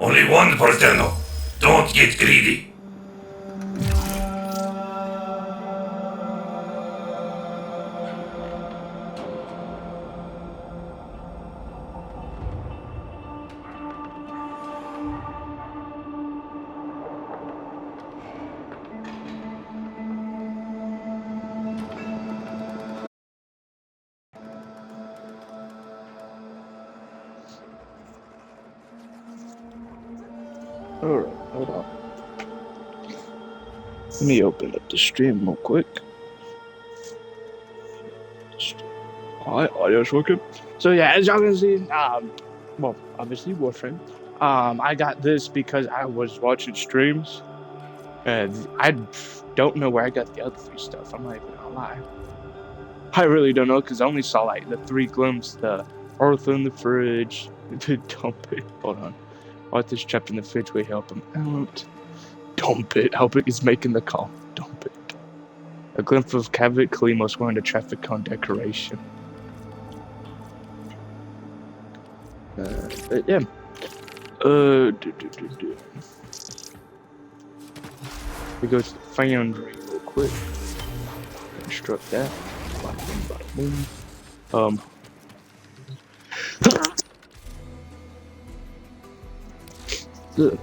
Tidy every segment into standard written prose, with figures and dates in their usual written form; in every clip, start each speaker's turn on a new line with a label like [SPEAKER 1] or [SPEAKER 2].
[SPEAKER 1] Only one per turn. Don't get greedy.
[SPEAKER 2] Alright, hold on. Let me open up the stream real quick. Alright, audio's working. So yeah, as y'all can see, well, obviously Warframe. I got this because I was watching streams, and I don't know where I got the other three stuff. I'm not even gonna lie. I really don't know, because I only saw like the 3 glimpses, the earth in the fridge, the dump it. Hold on. Arthur's trapped in the fridge, we help him out. Dump it. Albert is making the call. Dump it. A glimpse of Cavett Kalimos wearing a traffic cone decoration. But yeah. We go to the foundry real quick. Construct that. Bada boom, bada boom. Good.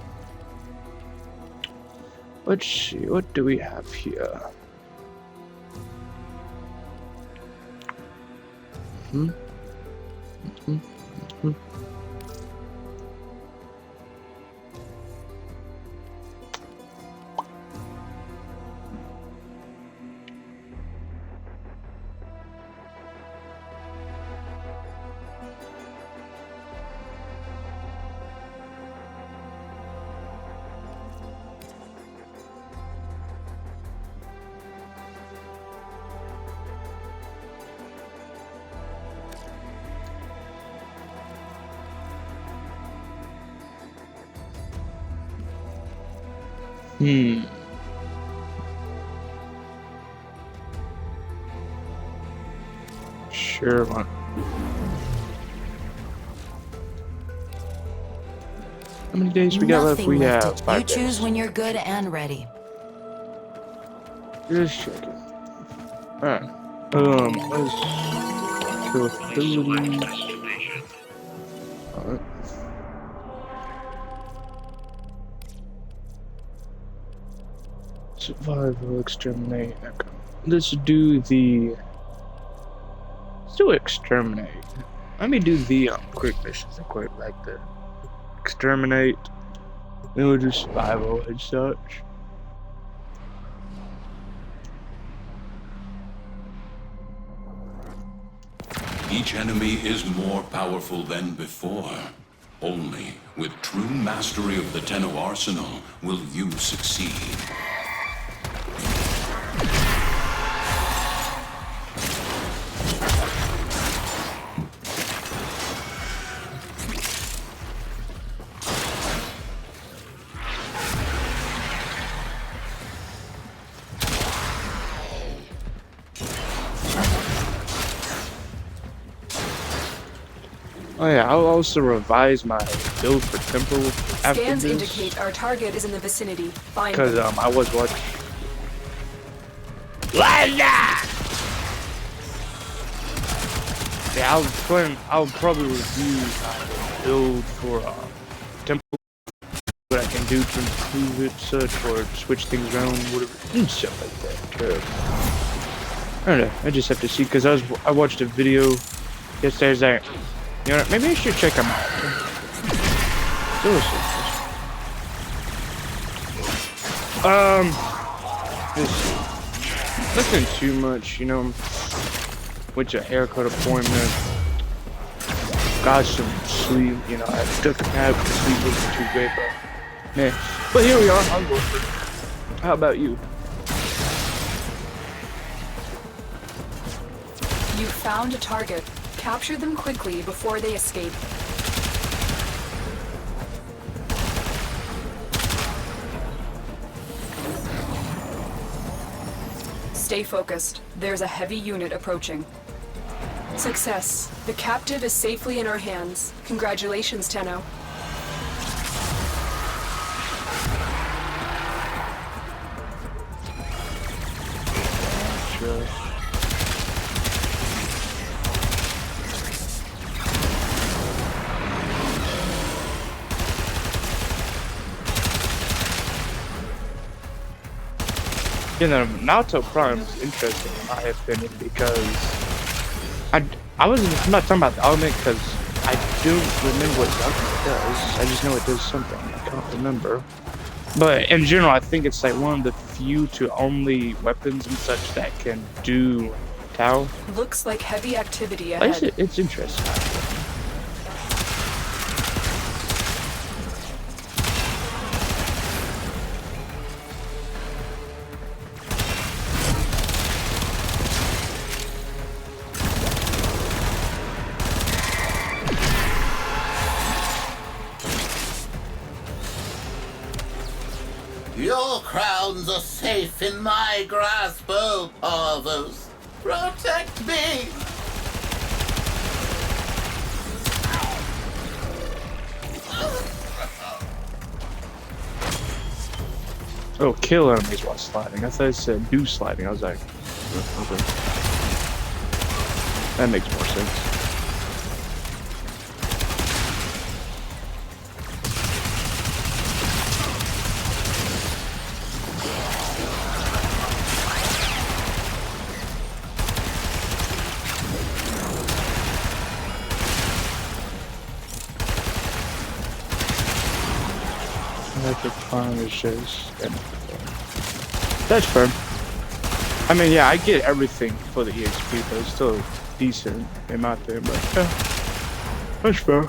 [SPEAKER 2] Let's see, what do we have here? Sure. How many days we got left? We have 5 days.
[SPEAKER 3] You choose when you're good and ready.
[SPEAKER 2] Just checking. Alright. Let's go with abilities. Alright. Survival, exterminate. Okay. Let's do exterminate. Let me do the quick missions real quick, like the exterminate. Then we'll do survival and such.
[SPEAKER 4] Each enemy is more powerful than before. Only with true mastery of the Tenno arsenal will you succeed.
[SPEAKER 2] Oh yeah, I'll also revise my build for Temple after
[SPEAKER 5] Scans
[SPEAKER 2] this.
[SPEAKER 5] indicate our target is in the vicinity. Find
[SPEAKER 2] Because
[SPEAKER 5] them.
[SPEAKER 2] I was watching. Yeah, I'll probably review my build for Temple, what I can do to improve it, such, or switch things around, whatever, and stuff like that. I don't know. I just have to see, because I watched a video yesterday. I was like, you know what, maybe I should check them out. Let's see. Nothing too much, you know. Went to a haircut appointment. Got some sleep, you know. I took a nap. The sleep wasn't too great, but man. But here we are. I'm Warframe. How about you?
[SPEAKER 5] You found a target. Capture them quickly before they escape. Stay focused. There's a heavy unit approaching. Success. The captive is safely in our hands. Congratulations, Tenno.
[SPEAKER 2] You know, Naruto Prime is interesting in my opinion because I'm not talking about the element because I do remember what the element does. I just know it does something. I can't remember. But in general, I think it's like one of the few to only weapons and such that can do Tau.
[SPEAKER 5] Looks like heavy activity ahead.
[SPEAKER 2] It's interesting.
[SPEAKER 6] Your crowns are safe in my grasp, oh Parvos. Protect me!
[SPEAKER 2] Oh, kill enemies while sliding. I thought it said do sliding. I was like, okay. That makes more sense. Electric farm is just that's fair. I mean, yeah, I get everything for the EXP, but it's still decent in my opinion. But yeah, that's fair.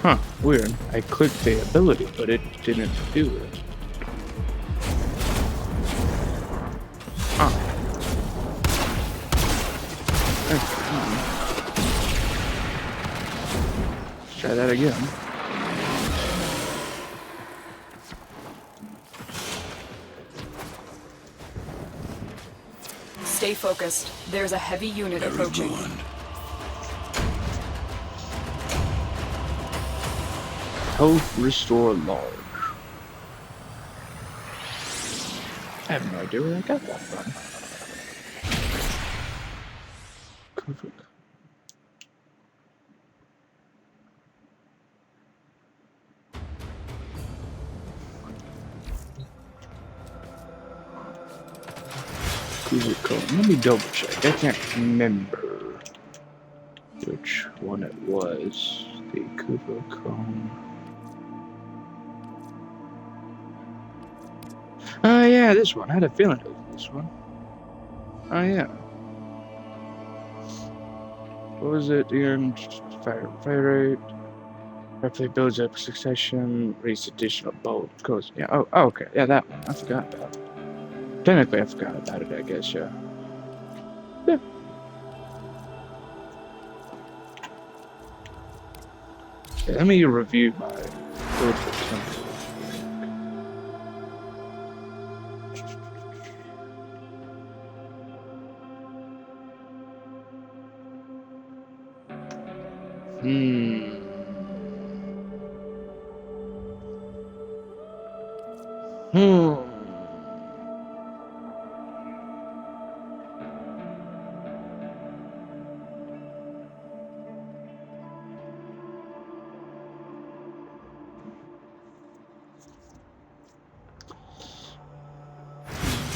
[SPEAKER 2] Huh, weird. I clicked the ability, but it didn't do it. Huh. Let's try that again.
[SPEAKER 5] Stay focused. There's a heavy unit approaching.
[SPEAKER 2] Health restore large. I have no idea where I got that from. Let me double check. I can't remember which one it was. The Cooper Cone. Oh yeah, this one. I had a feeling it was this one. Oh yeah. What was it? The end fire rate. Roughly builds up succession, reads additional bolt. Goes, yeah, oh, okay. Yeah, that one. I forgot about it. Technically, I forgot about it, I guess, yeah. Yeah. Okay, let me review my build for temple.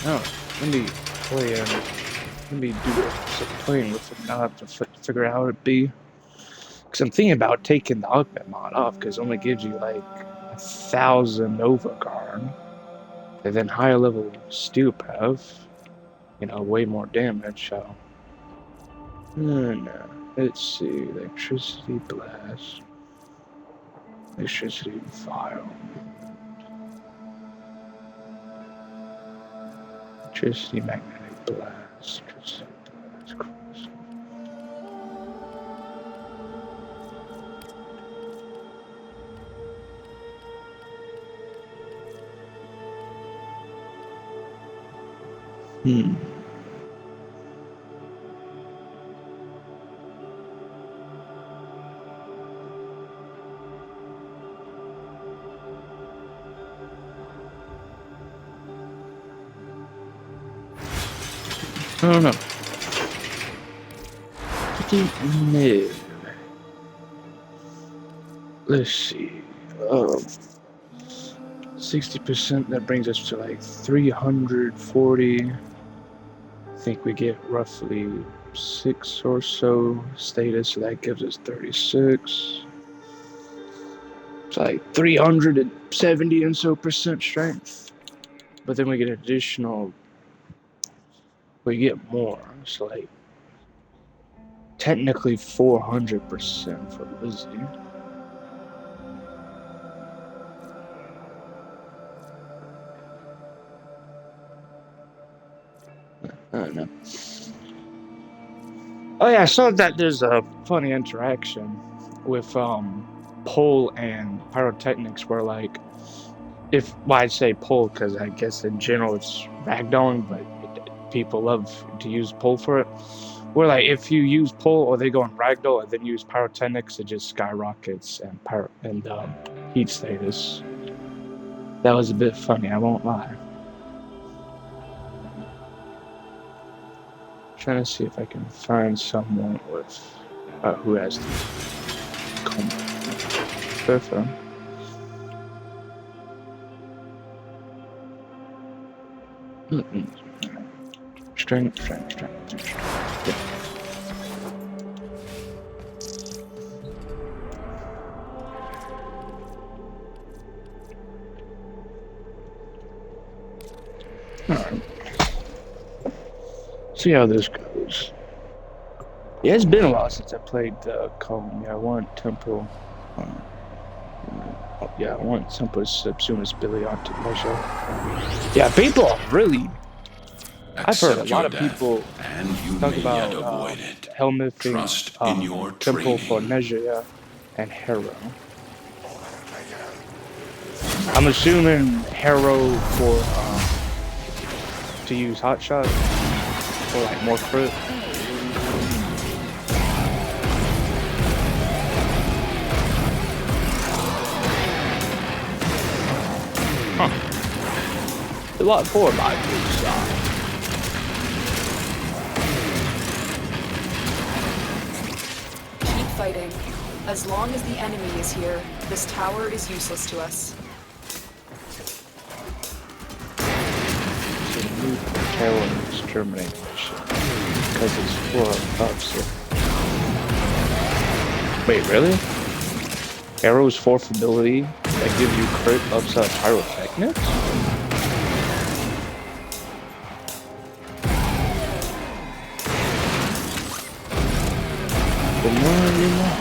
[SPEAKER 2] Oh, let me play let me do some playing with it. Now I have to figure out how it'd be. Because I'm thinking about taking the augment mod off, because it only gives you like 1,000 Nova guard. And then higher level steel have, you know, way more damage, so. No. Let's see, electricity blast. Electricity file. Electricity magnetic blast. Electricity blast. Cross. I don't know. No. Let's see. 60%, that brings us to like 340. I think we get roughly 6 or so status, so that gives us 36. It's like 370 and so percent strength. But then we get additional, we get more. It's like technically 400% for Lizzie. I don't know. Oh yeah, I saw that there's a funny interaction with pole and pyrotechnics where like, I'd say pole because I guess in general it's ragdolling, but people love to use pole for it. Where like if you use pole or they go in ragdoll and then use pyrotechnics, it just skyrockets and heat status. That was a bit funny, I won't lie. Trying to see if I can find someone with who has the perfect. Strength. Yeah. Alright. See how this goes. Yeah, it's been a while since I played Column. Yeah, I want Temple. I want Temple Subsumus Billy onto measure. Yeah, people are really. I've heard a lot of people talk about Helmuth and Temple for measure, yeah, and Harrow. I'm assuming Harrow for to use Hotshot. Or like more crit. Huh. A lot for my good side.
[SPEAKER 5] Keep fighting. As long as the enemy is here, this tower is useless to us.
[SPEAKER 2] Tower exterminate mission because it's full of buffs. Wait, really? Arrow's fourth ability that gives you crit ups on pyrotechnics? The more you know.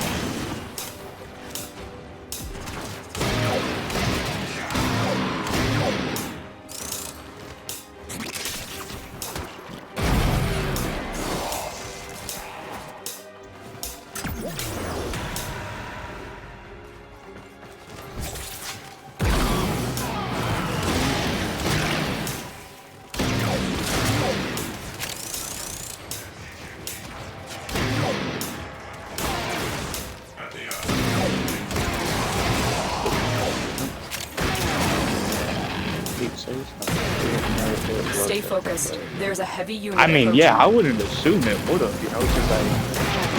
[SPEAKER 5] Stay focused. There's a heavy unit.
[SPEAKER 2] I mean, yeah, I
[SPEAKER 5] approaching.
[SPEAKER 2] wouldn't assume it would have, you know, because like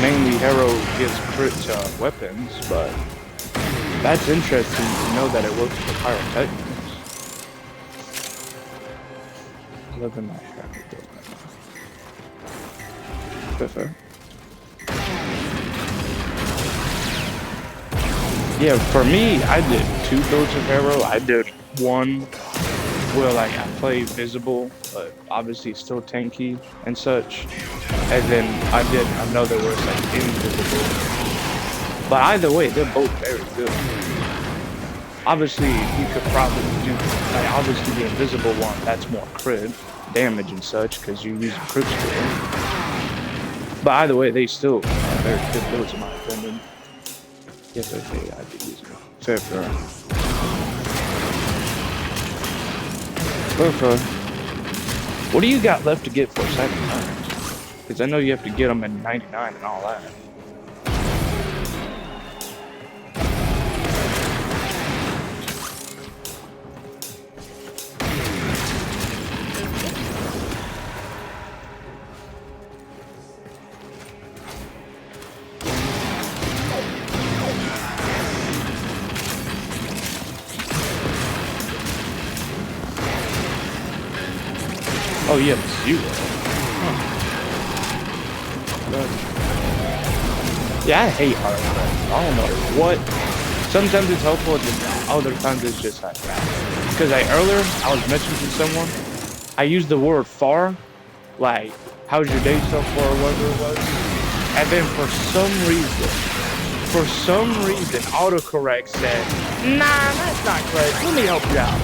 [SPEAKER 2] mainly Hero gives crit weapons, but that's interesting to know that it works for pyrotechnics. Live in my Fair. Yeah, for me, I did 2 builds of Hero. I did one where like I play visible, but obviously still tanky and such. And then I did another where it's like invisible. But either way, they're both very good. Obviously, you could probably do like obviously the invisible one. That's more crit damage and such because you use a crit skill. But either way, they still are very good builds in my opinion. Yes, okay, I did use it. Fair. What do you got left to get for second turns? Because I know you have to get them in 99 and all that. Oh, yeah, 0. Huh. Yeah, I hate hard effects. I don't know what. Sometimes it's helpful, and other times it's just like that. Because earlier, I was messaging someone. I used the word far, like, how's your day so far, or whatever it was. And then for some reason, autocorrect said, nah, that's not correct. Let me help you out.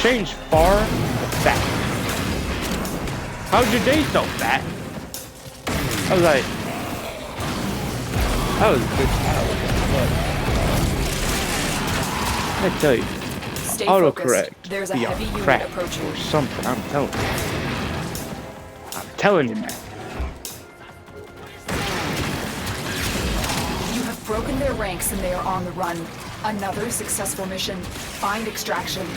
[SPEAKER 2] Change far to fat. How's your day so fat? I was like, that was good. I tell you,
[SPEAKER 5] Stay
[SPEAKER 2] autocorrect
[SPEAKER 5] focused. There's a
[SPEAKER 2] be
[SPEAKER 5] heavy
[SPEAKER 2] on
[SPEAKER 5] unit
[SPEAKER 2] crap
[SPEAKER 5] approaching.
[SPEAKER 2] or something. I'm telling you, man.
[SPEAKER 5] You have broken their ranks and they are on the run. Another successful mission. Find extraction.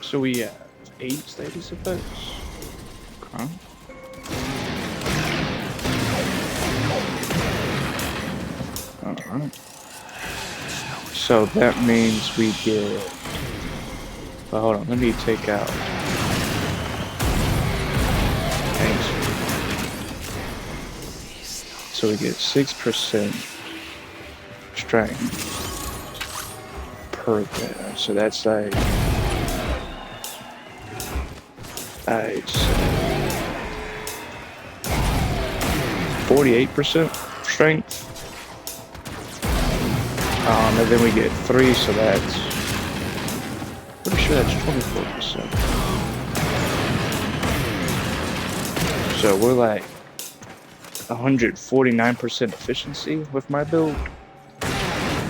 [SPEAKER 2] So we have 8 status effects. Okay. Alright. So that means we get. Well, hold on, let me take out. Thanks. So we get 6% strength per there. So that's like. Nice. 48% strength. And then we get 3, so that's. Pretty sure that's 24%. So we're like 149% efficiency with my build.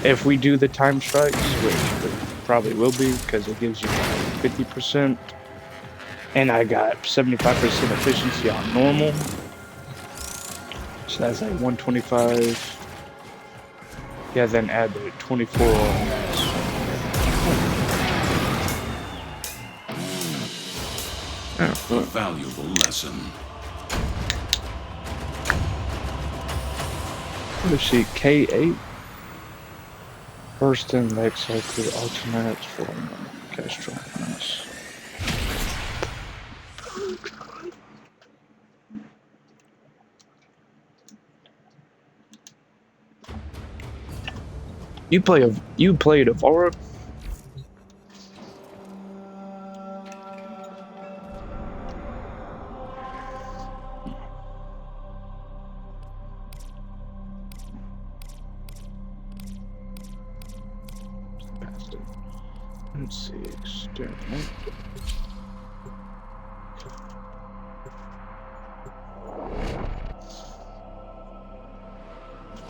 [SPEAKER 2] if we do the time strikes, which it probably will be because it gives you 50%, and I got 75% efficiency on normal, so that's like 125. Yeah, then add the 24 on that.
[SPEAKER 4] A valuable lesson.
[SPEAKER 2] Let's see, K8. First in life cycle alternates for Kestrel. Nice. You played Avora? Let's see, experiment.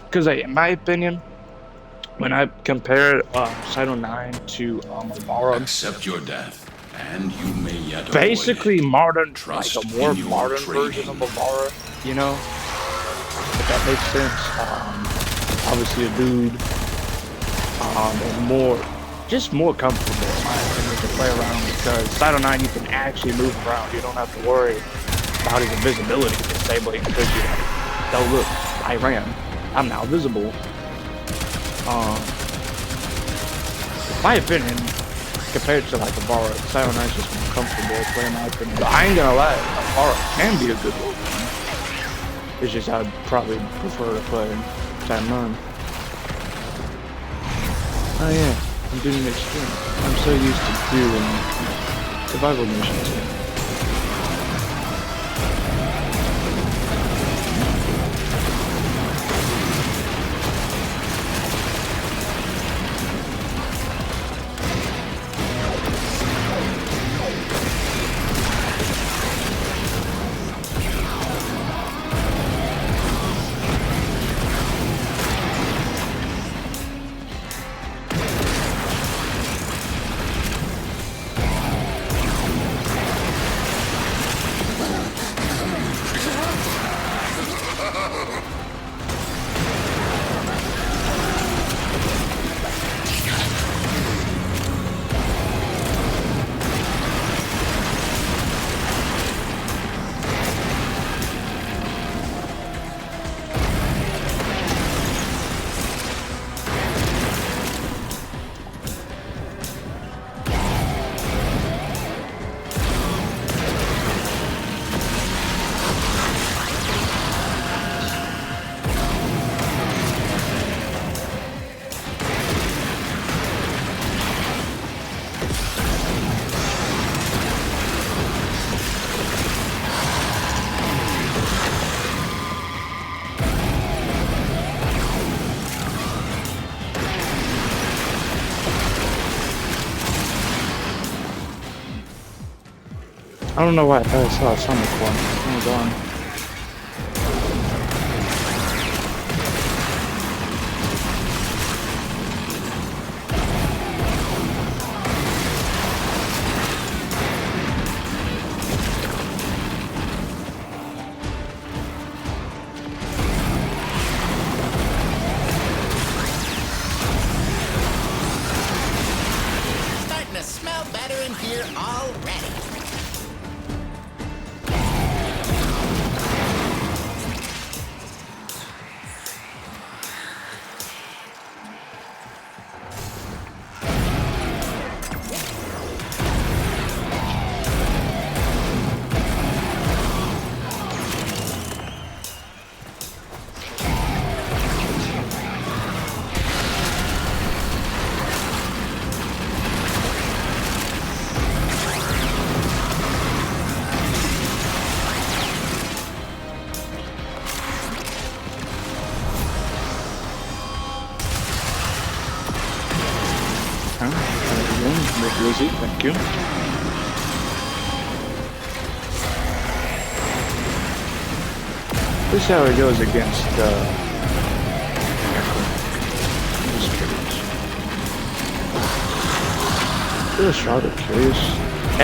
[SPEAKER 2] Because in my opinion, when I compare Cyto 9 to Avora,
[SPEAKER 4] Accept your death, and you may yet
[SPEAKER 2] basically
[SPEAKER 4] avoid it.
[SPEAKER 2] modern,
[SPEAKER 4] Trust
[SPEAKER 2] like a more
[SPEAKER 4] in your
[SPEAKER 2] modern
[SPEAKER 4] training.
[SPEAKER 2] version of Avora, you know? If that makes sense. Obviously a dude, and just more comfortable in my opinion to play around, because Cyto 9 you can actually move around. You don't have to worry about his invisibility disabling because you like, oh look, I ran. I'm now visible. My opinion, compared to like Avara, Cyto 9 is just more comfortable to play in my opinion. But I ain't gonna lie, Avara can be a good one. It's just I'd probably prefer to play Cyto 9. Oh yeah, I'm doing an extreme. I'm so used to doing survival missions. I don't know why I thought I saw a summer corn. Oh god.
[SPEAKER 6] Starting to smell better in here already.
[SPEAKER 2] Lizzie, thank you. This is how it goes against the spirits. just rather curious.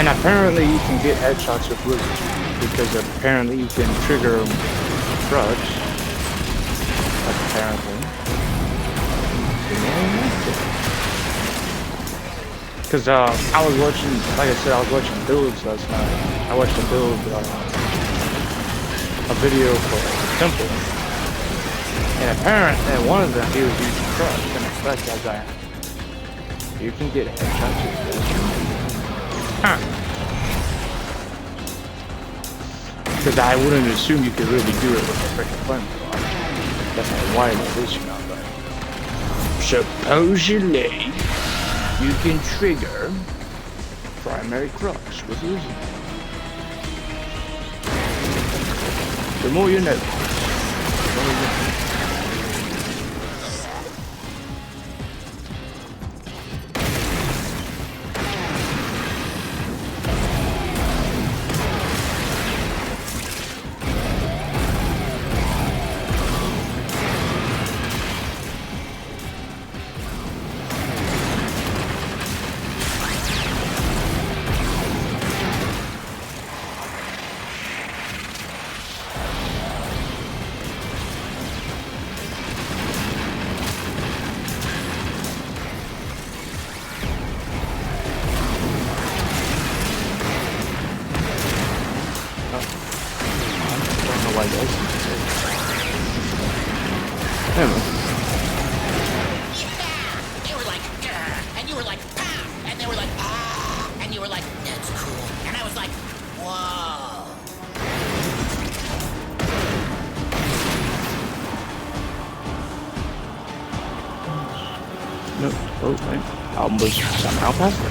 [SPEAKER 2] And apparently you can get headshots with lizards because apparently you can trigger drugs. Apparently. Because I was watching, like I said, I was watching builds last night. I watched a build, a video for the temple. And apparently one of them, he was using trucks, and I was like, you can get headshots with this. Huh. Because I wouldn't assume you could really do it with a freaking flamethrower. That's not why it is, you know, but supposedly you can trigger primary crux with using it. The more you know. The more you know.
[SPEAKER 6] They were like, and you were like, and they were like, and you were like, that's cool. And I was like, whoa.
[SPEAKER 2] No, oh, wait. I was somehow past it.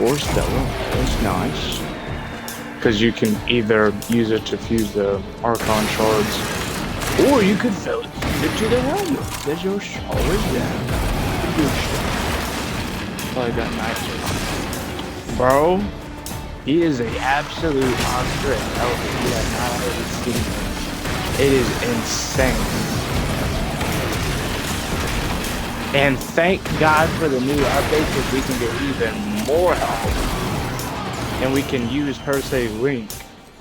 [SPEAKER 2] Or Stella, that's nice. Because you can either use it to fuse the Archon shards, or you could fill it to the helmet. There's your always down. Good shit. Oh, I got nice. Bro, he is an absolute monster and helmet. You have not ever seen him. It is insane. And thank God for the new update because we can get even more help. And we can use per se Link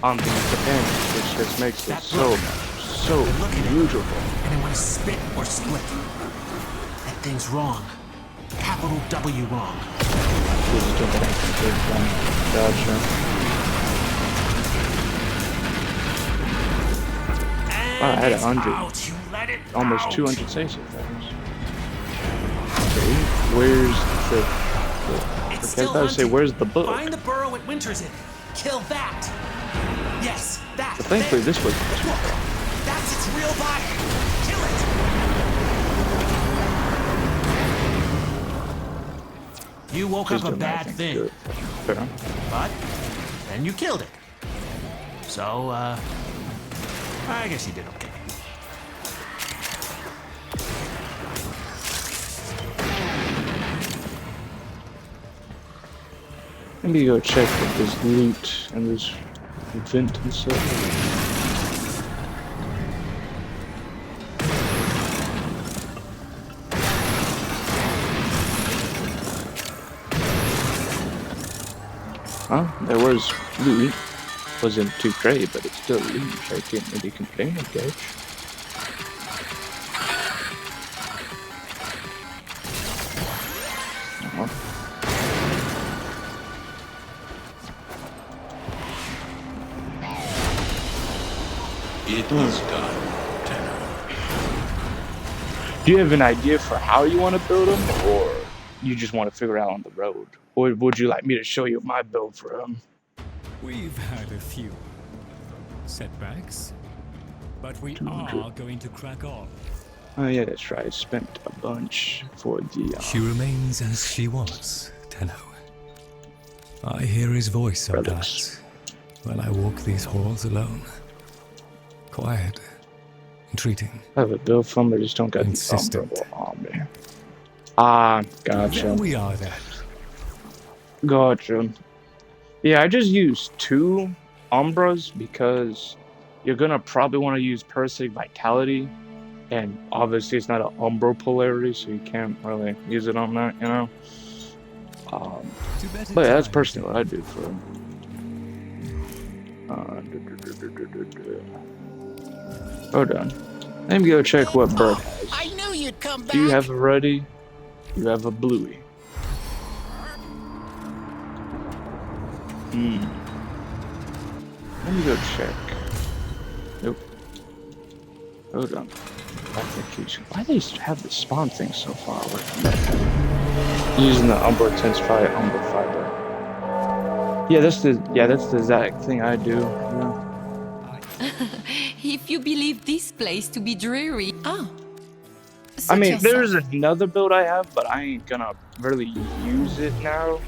[SPEAKER 2] on the defense, which just makes it so beautiful.
[SPEAKER 7] And it want to spit or split. That thing's wrong. Capital W wrong.
[SPEAKER 2] Gotcha. Wow, I had 100, almost 200 save frames. Okay, where's the I was about to say, where's the book?
[SPEAKER 7] Find the burrow it winters in. Kill that. Yes, that.
[SPEAKER 2] But thankfully, this was.
[SPEAKER 7] Look, that's its real body. Kill it. You woke up a bad thing.
[SPEAKER 2] Fair.
[SPEAKER 7] But then you killed it. So, I guess you did okay.
[SPEAKER 2] Let me go check with this loot and this vent and stuff. Huh? There was loot. Wasn't too great, but it's still loot. I can't really complain, I guess.
[SPEAKER 4] It is done, Tenno.
[SPEAKER 2] Do you have an idea for how you want to build them, or you just want to figure out on the road? Or would you like me to show you my build for them?
[SPEAKER 8] We've had a few setbacks, but we are going to crack on.
[SPEAKER 2] Oh yeah, that's right. I spent a bunch for the...
[SPEAKER 8] She remains as she was, Tenno. I hear his voice sometimes when I walk these halls alone. Quiet, entreating.
[SPEAKER 2] I have a build from, but just don't got
[SPEAKER 8] insistent.
[SPEAKER 2] The army. Ah, gotcha.
[SPEAKER 8] There we are then.
[SPEAKER 2] Gotcha. Yeah, I just used 2 Umbras because you're gonna probably want to use Parasitic Vitality, and obviously it's not an Umbro polarity, so you can't really use it on that, you know. But yeah, that's personally what I do for it. Hold on. Let me go check what Bird has.
[SPEAKER 6] I knew you'd come back.
[SPEAKER 2] Do you have a Ruddy? You have a Bluey. Let me go check. Nope. Hold on. Application. Why do they have the spawn thing so far away from me? Using the Umbro Intensify Umbro Fiber. Yeah, that's the exact thing I do. Yeah.
[SPEAKER 3] If you believe this place to be dreary. Oh.
[SPEAKER 2] I mean, there's another build I have, but I ain't gonna really use it now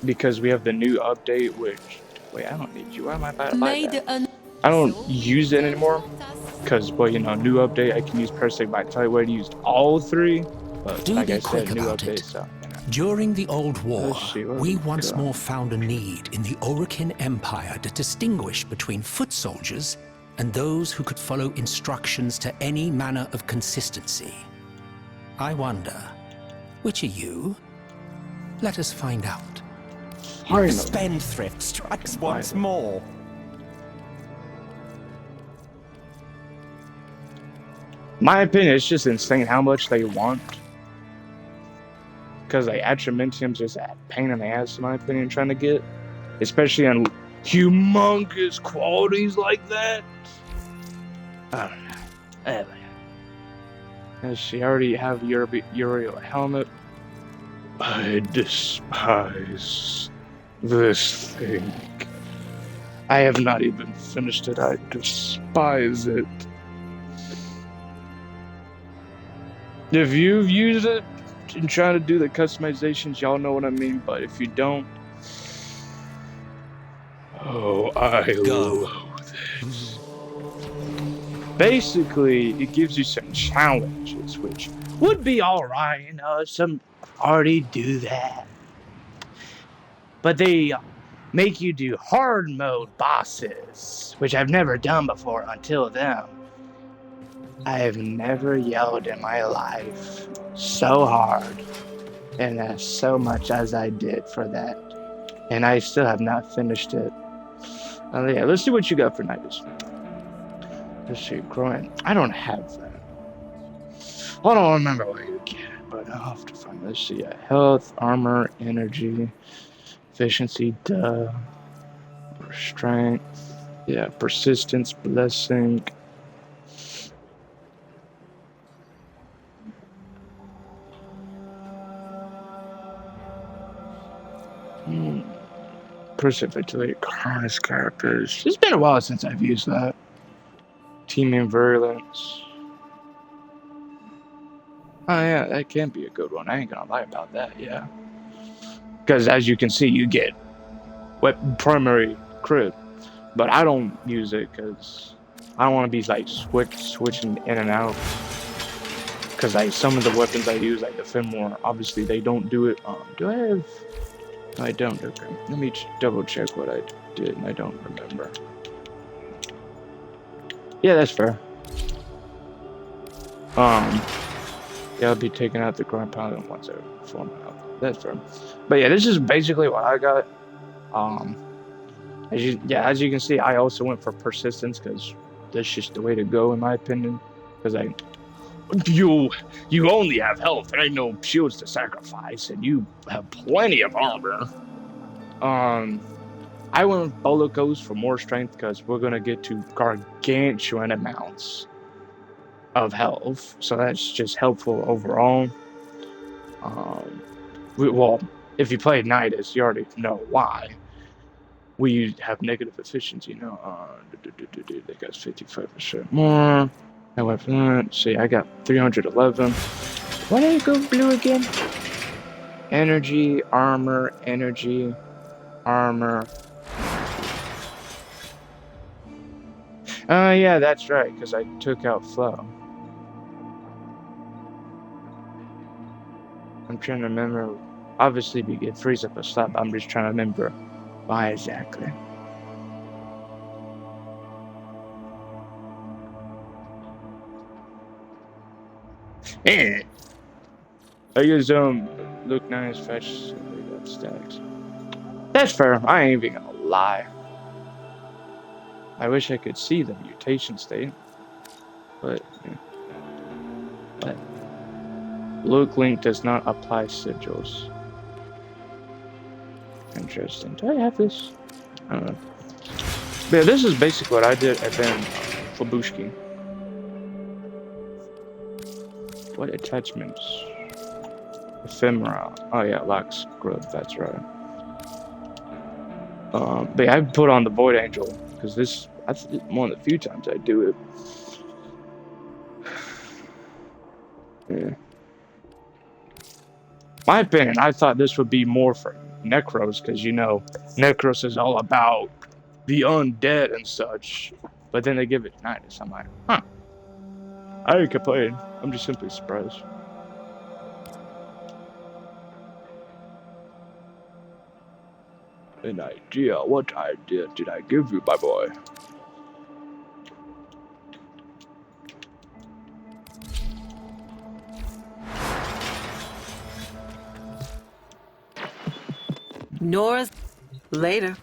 [SPEAKER 2] because we have the new update. Which, wait, I don't need you. Why am I about to buy that? I don't use it anymore because, well, you know, new update. I can use Parasitic Vitality. Where I used all three, but
[SPEAKER 9] Do
[SPEAKER 2] like
[SPEAKER 9] be
[SPEAKER 2] I said,
[SPEAKER 9] quick
[SPEAKER 2] new
[SPEAKER 9] about
[SPEAKER 2] update.
[SPEAKER 9] it.
[SPEAKER 2] So, you know.
[SPEAKER 9] During the Old War,
[SPEAKER 2] Let's see, what
[SPEAKER 9] we
[SPEAKER 2] we
[SPEAKER 9] once
[SPEAKER 2] got.
[SPEAKER 9] more found a need in the Orokin Empire to distinguish between foot soldiers and those who could follow instructions to any manner of consistency. I wonder, which are you? Let us find out.
[SPEAKER 2] Finally.
[SPEAKER 10] Spendthrift strikes once more.
[SPEAKER 2] My opinion, it's just insane how much they want. Because like Atramentium's just a pain in the ass, in my opinion, trying to get, especially on humongous qualities like that. I don't know. Anyway. Does she already have Uriel helmet? I despise this thing. I have not even finished it. I despise it. If you've used it and trying to do the customizations, y'all know what I mean. But if you don't, oh, I loathe this. Basically, it gives you some challenges, which would be alright, you know, some already do that. But they make you do hard mode bosses, which I've never done before until then. I have never yelled in my life so hard and so much as I did for that. And I still have not finished it. Yeah, let's see what you got for Nidus. Let's see, growing. I don't have that. I don't remember where you get it, but I'll have to find it. Let's see, health, armor, energy, efficiency, or strength. Yeah, persistence, blessing. Precipitate harness characters. It's been a while since I've used that. Teaming virulence. Oh yeah, that can be a good one. I ain't gonna lie about that, yeah. Because as you can see, you get primary crit. But I don't use it because I don't want to be like switching in and out. Because like some of the weapons I use, like the Fenmore, obviously they don't do it. Do I have? No, I don't. Okay, let me double check what I did, and I don't remember. Yeah, that's fair. Yeah, I'll be taking out the ground pound once I form out. That's fair. But yeah, this is basically what I got. As you can see, I also went for persistence because that's just the way to go, in my opinion. Because you only have health. There ain't no shields to sacrifice, and you have plenty of armor. I went with Bolokos for more strength because we're gonna get to gargantuan amounts of health, so that's just helpful overall. Well, if you play Nidus, you already know why. We have negative efficiency, you know. They got 55% more. However, see, I got 311. Why did it go blue again? Energy, armor, energy, armor. Yeah, that's right, because I took out flow. I'm trying to remember. Obviously, it frees up a slap. I'm just trying to remember why exactly. Eh. I use look nice, fetch, we got stacks. That's fair. I ain't even gonna lie. I wish I could see the mutation state, but yeah. But Luke Link does not apply sigils. Interesting. Do I have this? I don't know. But yeah, this is basically what I did at Ben Flabushki. What attachments? Ephemera. Oh yeah, Lux growth. That's right. But yeah, I put on the Void Angel because that's one of the few times I do it. Yeah. My opinion, I thought this would be more for Necros because you know Necros is all about the undead and such. But then they give it Nidus. I'm like, huh. I ain't complaining. I'm just simply surprised. An idea? What idea did I give you, my boy?
[SPEAKER 3] Nora's later.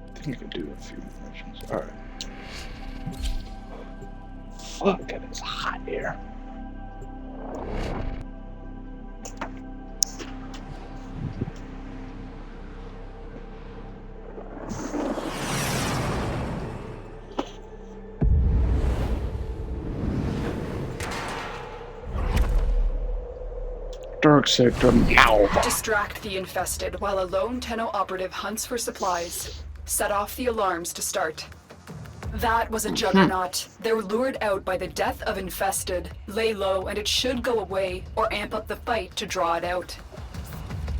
[SPEAKER 2] I think I can do a few missions. Alright. Fuck, it is hot here. Dark sector now.
[SPEAKER 5] Distract the infested while a lone Tenno operative hunts for supplies. Set off the alarms to start. That was a juggernaut. They were lured out by the death of infested. Lay low and it should go away, or amp up the fight to draw it out.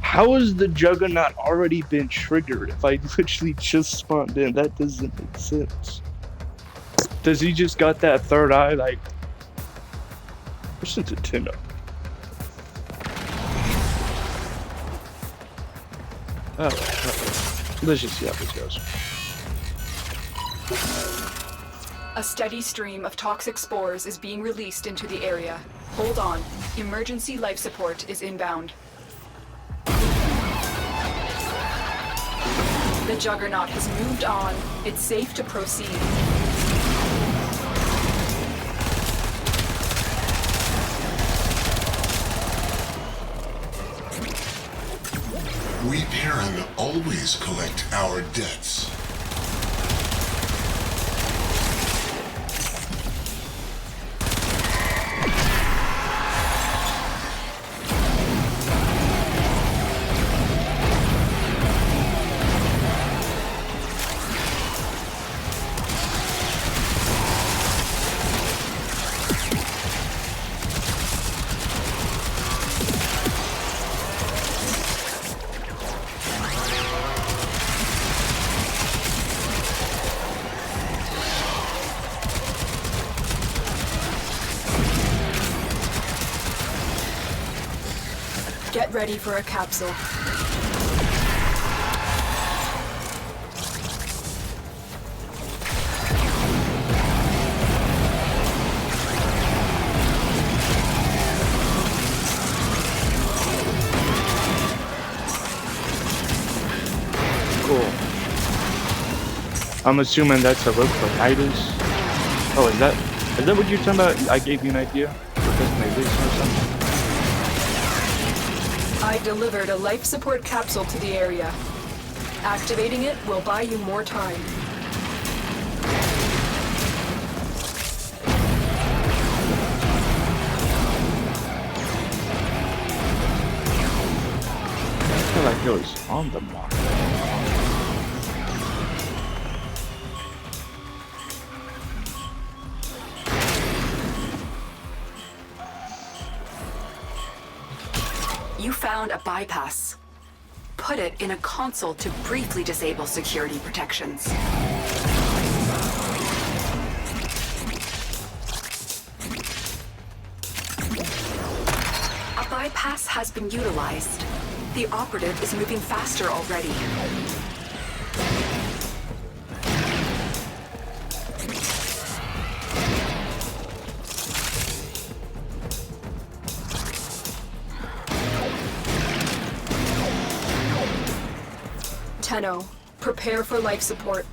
[SPEAKER 2] How has the juggernaut already been triggered if I literally just spawned in? That doesn't make sense. Does he just got that third eye like... Listen to Tenno. Oh, let's just see how this goes.
[SPEAKER 5] A steady stream of toxic spores is being released into the area. Hold on. Emergency life support is inbound. The juggernaut has moved on. It's safe to proceed.
[SPEAKER 11] We Terran always collect our debts.
[SPEAKER 5] Get ready for a capsule.
[SPEAKER 2] Cool. I'm assuming that's a look for Nidus. Oh, is that what you're talking about? I gave you an idea for customization or something.
[SPEAKER 5] I delivered a life support capsule to the area. Activating it will buy you more time.
[SPEAKER 2] I feel like it was on the mark.
[SPEAKER 5] You found a bypass. Put it in a console to briefly disable security protections. A bypass has been utilized. The operative is moving faster already. Tenno, prepare for life support.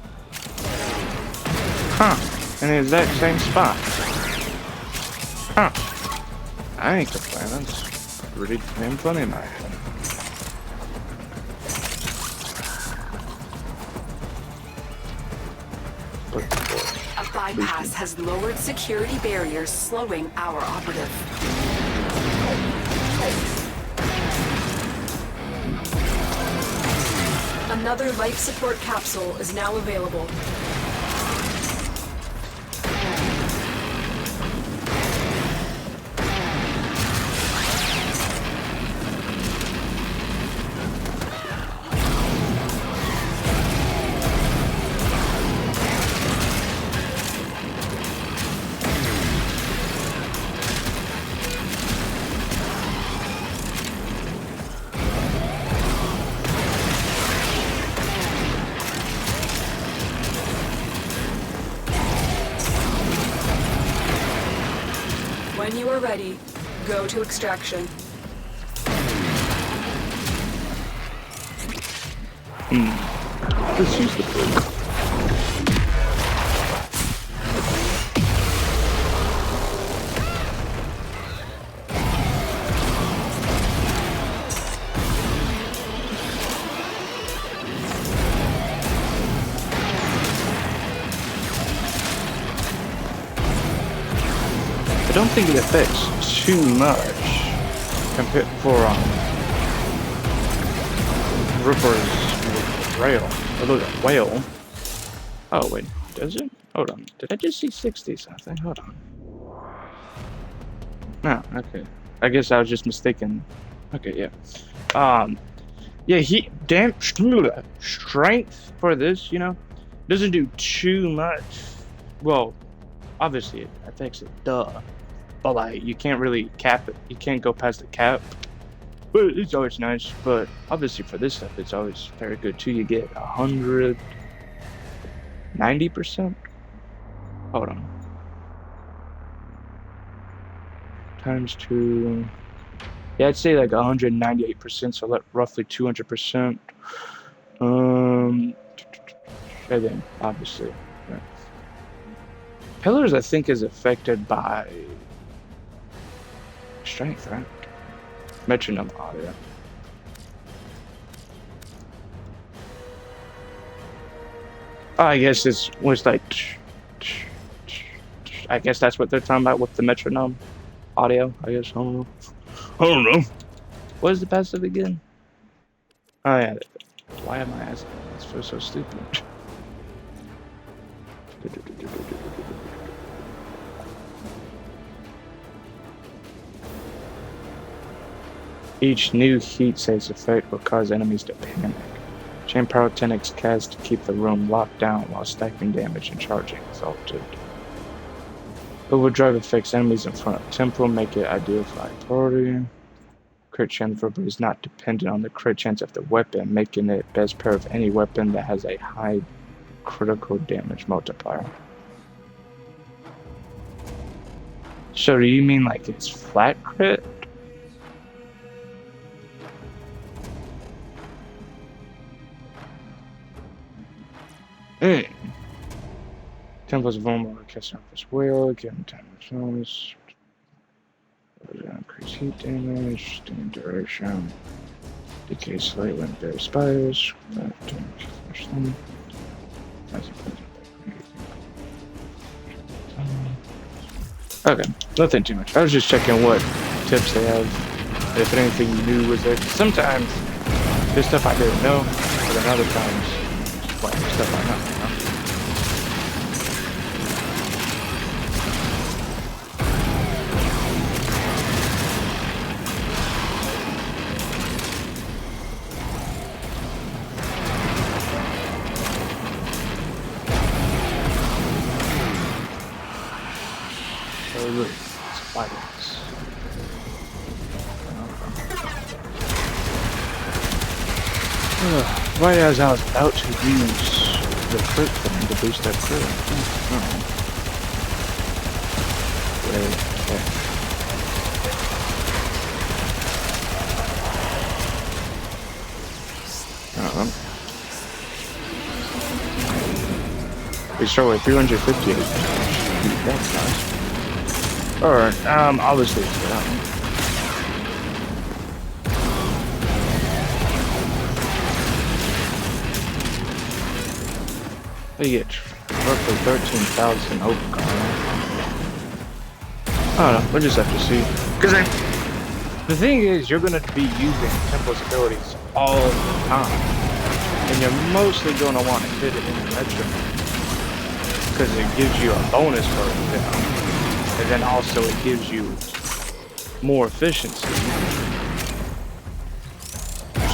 [SPEAKER 2] Huh. In the exact same spot. Huh. I ain't complaining. That's pretty damn funny, man.
[SPEAKER 5] A bypass has lowered security barriers, slowing our operative. Another life support capsule is now available. When you are ready, go to extraction.
[SPEAKER 2] Let's use the food. I don't think it affects too much compared for Ripper's rail. Although the whale. Oh wait, does it? Hold on. Did I just see 60 something? Hold on. No, okay. I guess I was just mistaken. Okay, yeah. Yeah, he damn strength for this, you know, doesn't do too much. Well, obviously it affects it, duh. But like, you can't really cap it. You can't go past the cap. But it's always nice. But obviously for this stuff, it's always very good too. You get 190%. Hold on. Times 2. Yeah, I'd say like 198%. So like roughly 200%. Again, obviously. Yeah. Pillars, I think, is affected by strength, right? Metronome audio. Oh, I guess it was like. I guess that's what they're talking about with the metronome audio. I guess I don't know. I don't know. What is the passive again? Oh yeah. Why am I asking? It's so stupid. Each new heat save's effect will cause enemies to panic. Chain pyrotechnics cast to keep the room locked down while stacking damage and charging is altered. Overdrive affects enemies in front of temple, make it ideal for high priority. Crit chance for is not dependent on the crit chance of the weapon, making it best pair of any weapon that has a high critical damage multiplier. So do you mean like it's flat crit? Hey. Temple's vulnerable to casting off his wheel, giving time to notice. Increase heat damage, stinging duration. Decay slightly when there expires. Okay, nothing too much. I was just checking what tips they have. If anything new was there. Sometimes there's stuff I didn't know, but then other times like stuff I know, you know? So look, it's spiders. Right as I was about to use the crit thing to boost that crit. Wait, okay. We start with 350. That's nice. Alright, obviously for that one. We get roughly 13,000 overcard. I don't know, we'll just have to see. Because the thing is, you're going to be using Temple's abilities all the time. And you're mostly going to want to hit it in the metronome. Because it gives you a bonus for it, you know? And then also it gives you more efficiency.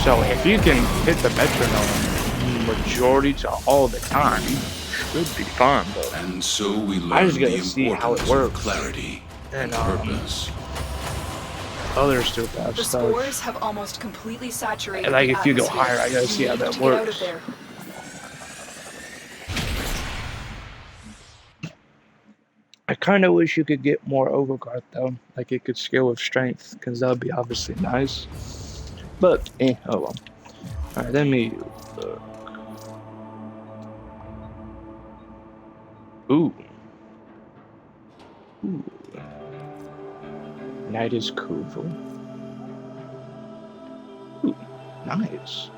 [SPEAKER 2] So if you can hit the metronome majority to all the time, should be fun, but
[SPEAKER 4] and so we learn
[SPEAKER 2] I just gotta
[SPEAKER 4] the
[SPEAKER 2] see how it
[SPEAKER 4] importance
[SPEAKER 2] works.
[SPEAKER 4] of clarity
[SPEAKER 2] And
[SPEAKER 4] purpose.
[SPEAKER 2] Other stupid
[SPEAKER 5] The
[SPEAKER 2] stuff.
[SPEAKER 5] spores have almost completely saturated
[SPEAKER 2] Like
[SPEAKER 5] the
[SPEAKER 2] if you go
[SPEAKER 5] atmosphere.
[SPEAKER 2] higher, I gotta see how
[SPEAKER 5] You need
[SPEAKER 2] that
[SPEAKER 5] to get out of
[SPEAKER 2] works.
[SPEAKER 5] there.
[SPEAKER 2] I kind of wish you could get more overguard though, like it could scale with strength, because that would be obviously nice. But oh well. All right, let me. Ooh. Night is cool. Ooh, nice.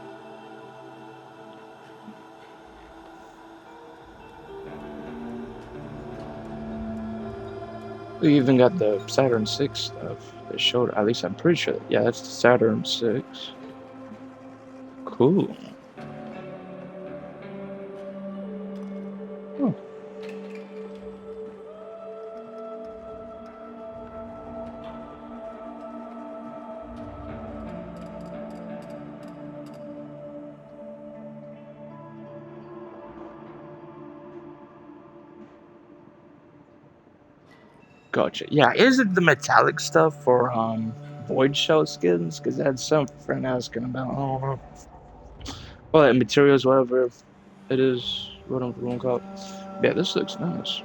[SPEAKER 2] We even got the Saturn 6 stuff that showed, at least I'm pretty sure. Yeah, that's the Saturn 6. Cool. Oh. Gotcha. Yeah, is it the metallic stuff for void shell skins? Because that's some friend asking about. I don't know. Well, materials, whatever it is, what I'm going to call it. Yeah, this looks nice.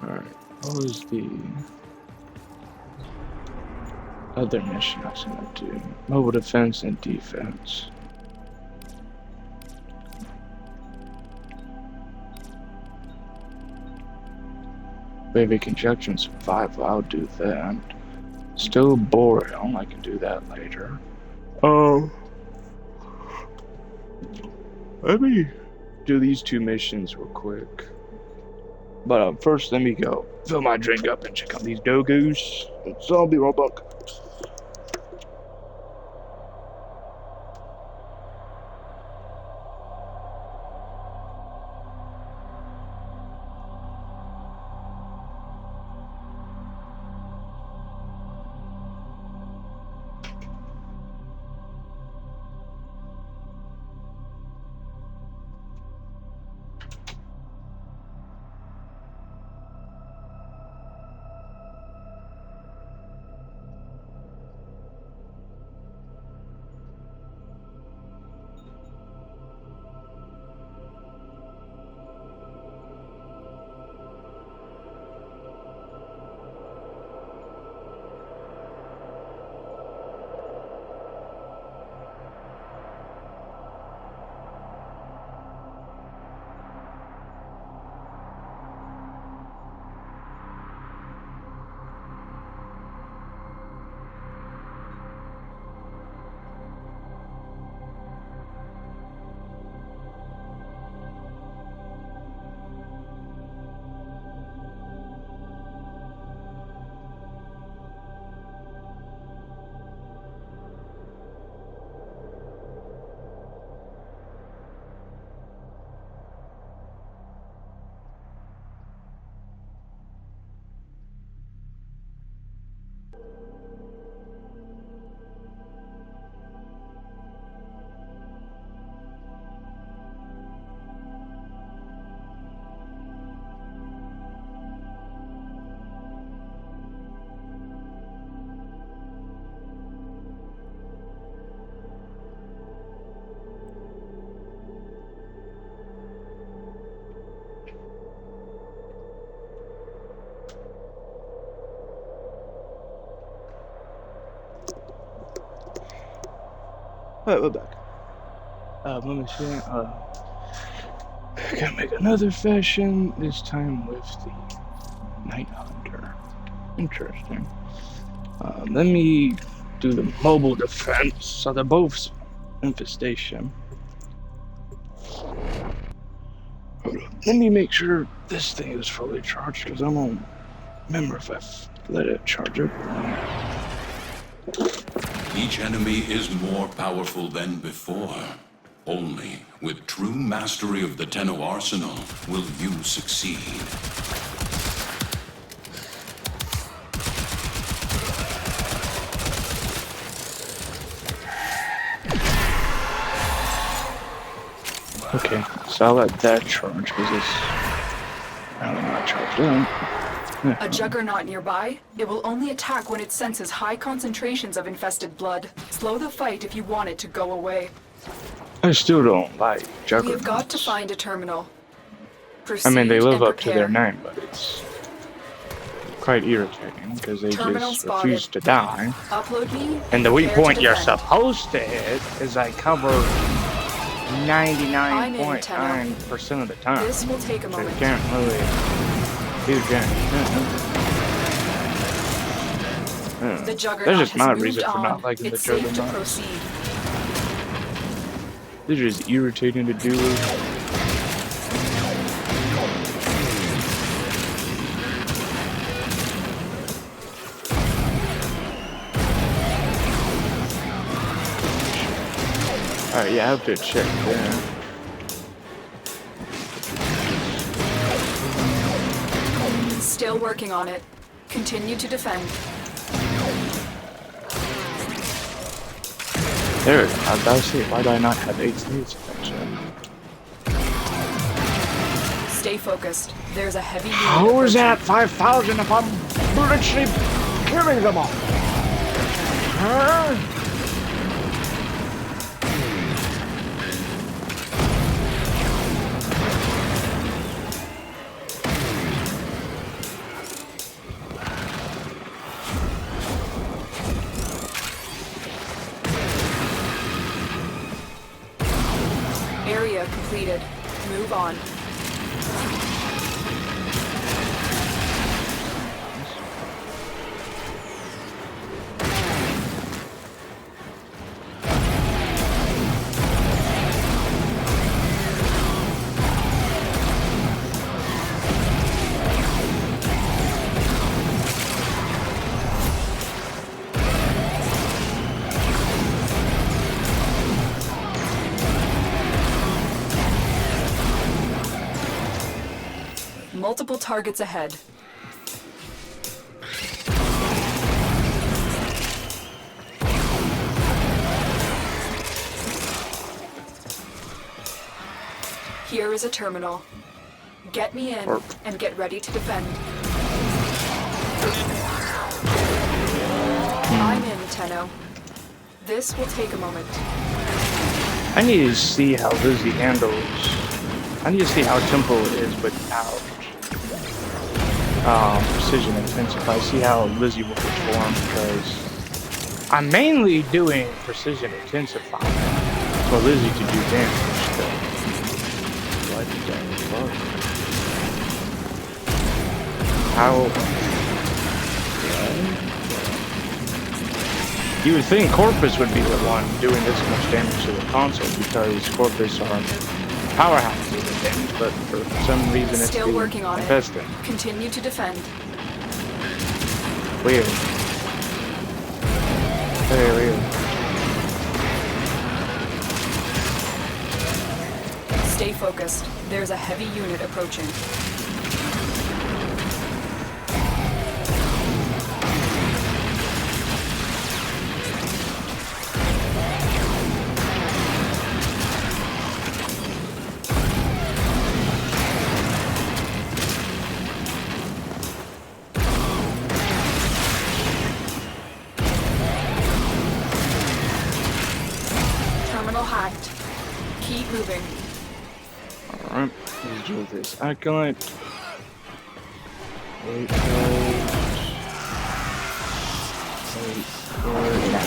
[SPEAKER 2] Alright, what was the other mission I was going to do? Mobile defense and defense. Baby conjunction survival, I'll do that. Still boreal, I can do that later. Let me do these two missions real quick. But first, let me go fill my drink up and check out these dogoos. So I'll be right back. Alright, we're back. Let me see. Gonna make another fashion, this time with the Night Hunter. Interesting. Let me do the mobile defense, so they're both infestation. Hold on. Let me make sure this thing is fully charged, because I don't remember if I let it charge it.
[SPEAKER 4] Each enemy is more powerful than before. Only with true mastery of the Tenno arsenal will you succeed.
[SPEAKER 2] Okay, so I'll let that charge, because it's... I don't know how to charge that.
[SPEAKER 5] A juggernaut nearby? It will only attack when it senses high concentrations of infested blood. Slow the fight if you want it to go away.
[SPEAKER 2] I still don't like juggernauts.
[SPEAKER 5] We have got to find a terminal.
[SPEAKER 2] I mean, they
[SPEAKER 5] Proceed
[SPEAKER 2] live
[SPEAKER 5] and
[SPEAKER 2] up to their
[SPEAKER 5] prepare.
[SPEAKER 2] name, but it's quite irritating because they
[SPEAKER 5] Terminal
[SPEAKER 2] just
[SPEAKER 5] spotted.
[SPEAKER 2] refuse to die.
[SPEAKER 5] Upload me.
[SPEAKER 2] And the weak
[SPEAKER 5] prepare to
[SPEAKER 2] point you're
[SPEAKER 5] defend.
[SPEAKER 2] supposed to hit is I cover
[SPEAKER 5] I'm in, Tenno.
[SPEAKER 2] 99.9% of the time.
[SPEAKER 5] This will take a
[SPEAKER 2] So you
[SPEAKER 5] moment.
[SPEAKER 2] can't really do jack.
[SPEAKER 5] The juggernaut
[SPEAKER 2] That's just
[SPEAKER 5] has
[SPEAKER 2] my
[SPEAKER 5] moved
[SPEAKER 2] reason for
[SPEAKER 5] on.
[SPEAKER 2] not liking
[SPEAKER 5] It's
[SPEAKER 2] the
[SPEAKER 5] safe to
[SPEAKER 2] juggernaut.
[SPEAKER 5] proceed.
[SPEAKER 2] They're just irritating to deal with. Alright, yeah, I have to check there.
[SPEAKER 5] Still working on it. Continue to defend.
[SPEAKER 2] There it is. I gotta see, why do I not have 8 states eventually?
[SPEAKER 5] Stay focused. There's a heavy unit
[SPEAKER 2] How is
[SPEAKER 5] approaching.
[SPEAKER 2] that 5,000 if I'm literally killing them all? Huh?
[SPEAKER 5] Area completed. Move on. Multiple targets ahead. Here is a terminal. Get me in and get ready to defend. I'm in, Tenno. This will take a moment.
[SPEAKER 2] I need to see how Lizzie handles. I need to see how simple it is without precision intensify. See how Lizzie will perform because I'm mainly doing precision intensify for Lizzie to do damage. What the fuck? How? You would think Corpus would be the one doing this much damage to the console because Corpus are powerhouses of damage, but for some reason it's
[SPEAKER 5] Still working on it.
[SPEAKER 2] infested.
[SPEAKER 5] Continue to defend.
[SPEAKER 2] Weird. Very weird.
[SPEAKER 5] Stay focused. There's a heavy unit approaching. Terminal hacked. Keep moving.
[SPEAKER 2] Alright, let's do this. Acolyte. Wait for now.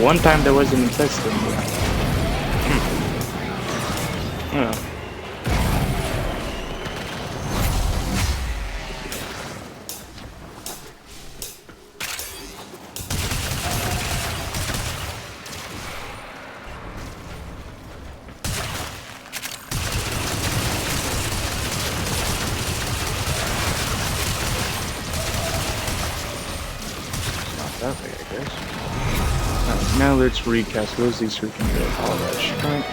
[SPEAKER 2] One time there was an infested. Yeah. That way, I guess. Now let's recast Lizzie so we can get all that strength.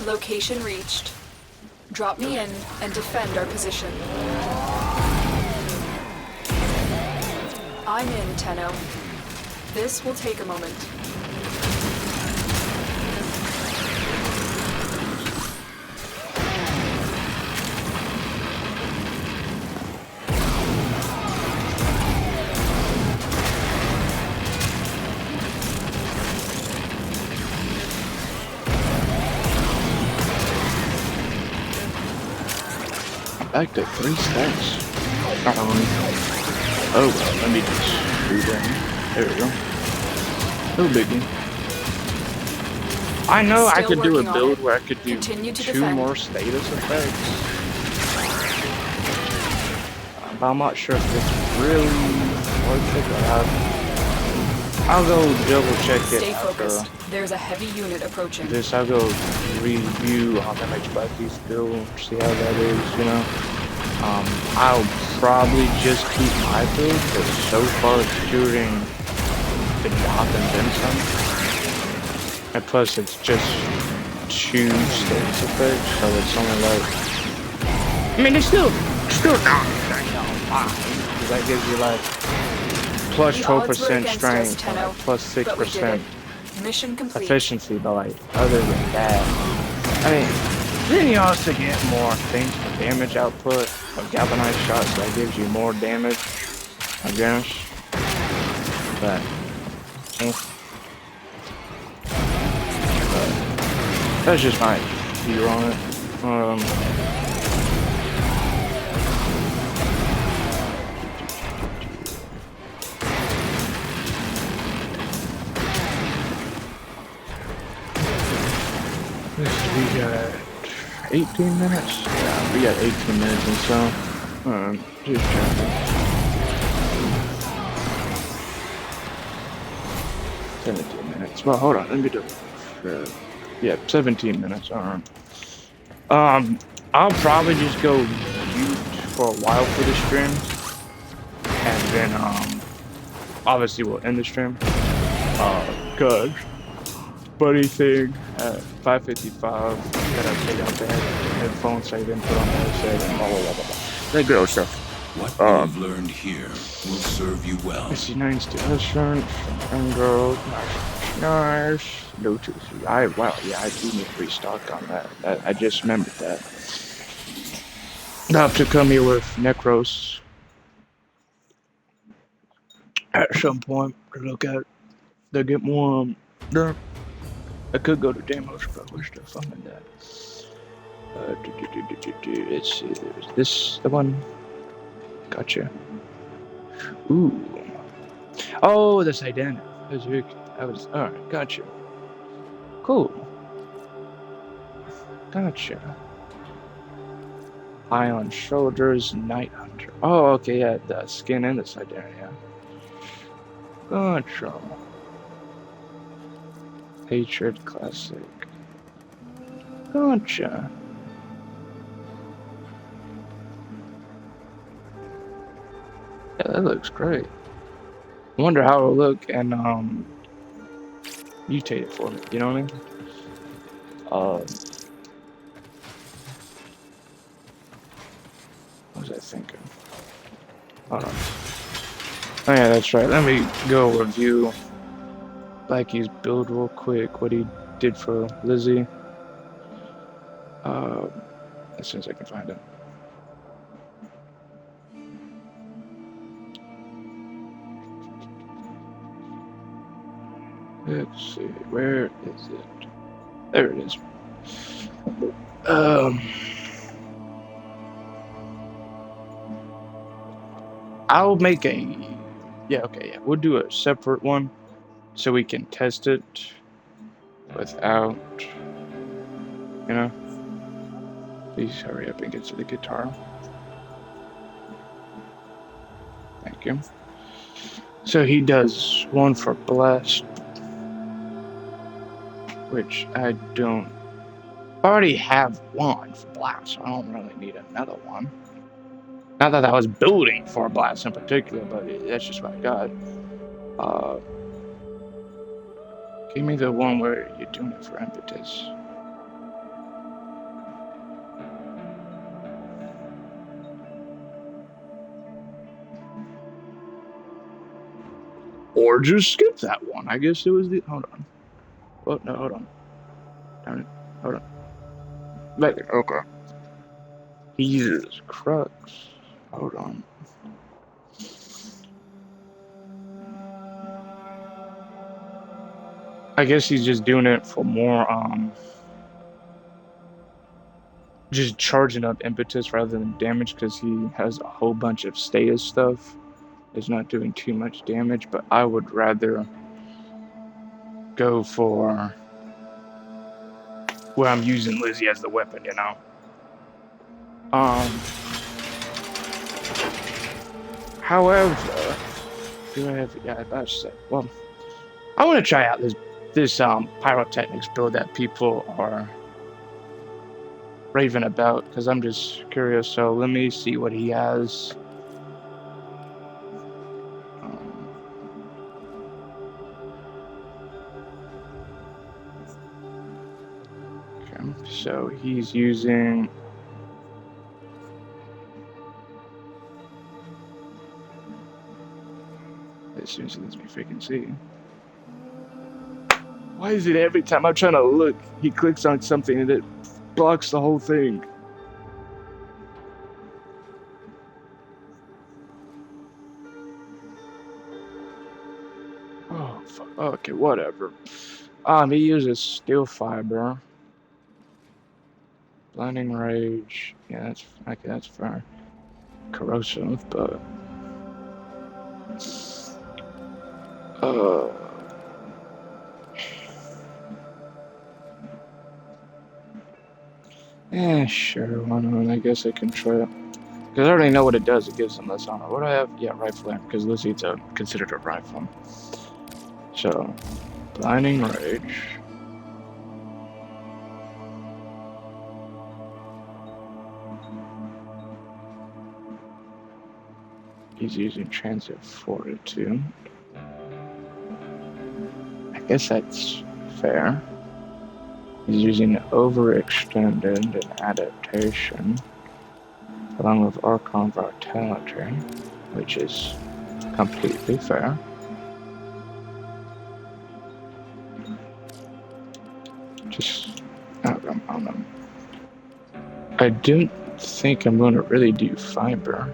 [SPEAKER 5] Location reached. Drop me in and defend our position. I'm in, Tenno. This will take a moment.
[SPEAKER 2] Back to 3 stacks. Oh well, let me just do that. There we go. No biggie. I know I could do a build where I could do 2 more status effects. But I'm not sure if it's really worth it. I'll go double check it.
[SPEAKER 5] Stay focused. There's a heavy unit approaching.
[SPEAKER 2] I'll go review on MH Bucky's build, see how that is, you know. I'll probably just keep my build, but so far it's shooting the Doth and then some. And plus it's just 2 status effects, so it's only like... I mean, it's still not fine, because that gives you like plus 12% strength, plus 6%
[SPEAKER 5] Mission complete.
[SPEAKER 2] efficiency, but like other than that, I mean, then you also get more things for damage output. A galvanized shots that gives you more damage, I guess. But that's just my view on it. We got 18 minutes? Yeah, we got 18 minutes and so. Just checking. 17 minutes. Well, hold on, let me do it. Yeah, 17 minutes, alright. I'll probably just go mute for a while for the stream. And then, obviously we'll end the stream. Cause buddy thing at 5:55 gotta take out the headphones so I didn't put on the headset and blah blah blah blah. That girl stuff.
[SPEAKER 4] What you've learned here will serve you well.
[SPEAKER 2] I see 9 steel insurance and girls. Nice. No two. Wow, yeah, I do need to restock on that. I just remembered that. I'll have to come here with Necros at some point to look at. They get more. I could go to demos, but where's the fun in that? Let's see. Is this the one? Gotcha. Ooh. Oh, the Sidana. Alright, gotcha. Cool. Gotcha. Eye on shoulders, Night Hunter. Oh, okay, yeah, the skin and the Sidana, yeah. Gotcha. Hatred Classic. Gotcha. Yeah, that looks great. I wonder how it'll look and mutate it for me, you know what I mean? What was I thinking? Hold on. Oh yeah, that's right. Let me go review Blacky's build real quick, what he did for Lizzie. As soon as I can find it. Let's see, where is it? There it is. I'll make a... Yeah, okay, yeah. We'll do a separate one so we can test it without, you know. Please hurry up and get to the guitar. Thank you. So he does one for blast, which I don't... I already have one for blast, so I don't really need another one. Not that I was building for a blast in particular, but that's just what I got. Give me the one where you're doing it for impetus. Or just skip that one. I guess it was the... Hold on. Oh, no, hold on. Darn it. Hold on. Right there. Okay. Jesus Christ. Hold on. I guess he's just doing it for more, just charging up impetus rather than damage because he has a whole bunch of status stuff. It's not doing too much damage, but I would rather go for where I'm using Lizzie as the weapon, you know? However, do I have... Yeah, about to say... Well, I want to try out this pyrotechnics build that people are raving about because I'm just curious. So let me see what he has. Okay, so he's using... As soon as it lets me freaking see. Why is it every time I'm trying to look, he clicks on something and it blocks the whole thing? Oh, fuck. Okay, whatever. He uses steel fiber. Blinding rage. Yeah, that's okay, that's fair. Corrosive, but yeah, sure, why not? I guess I can try it. Because I already know what it does. It gives them less armor. What do I have? Yeah, rifle ammo, because Lucy's considered a rifle. So, blinding rage. He's using transit fortitude. I guess that's fair. He's using overextended and adaptation, along with Archon vitality, which is completely fair. Just, I don't know. I don't think I'm going to really do fiber.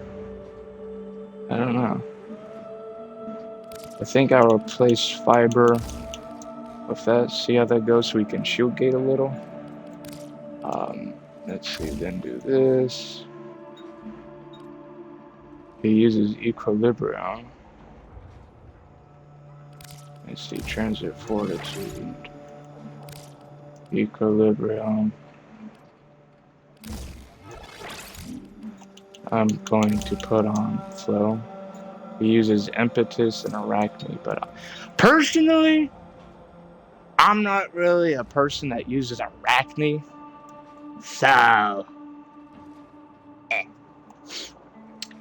[SPEAKER 2] I don't know. I think I'll replace fiber with that, see how that goes so we can shield gate a little. Let's see, then do this. He uses equilibrium. Let's see, transit fortitude. Equilibrium. I'm going to put on flow. He uses impetus and arachne, but personally, I'm not really a person that uses arachne. So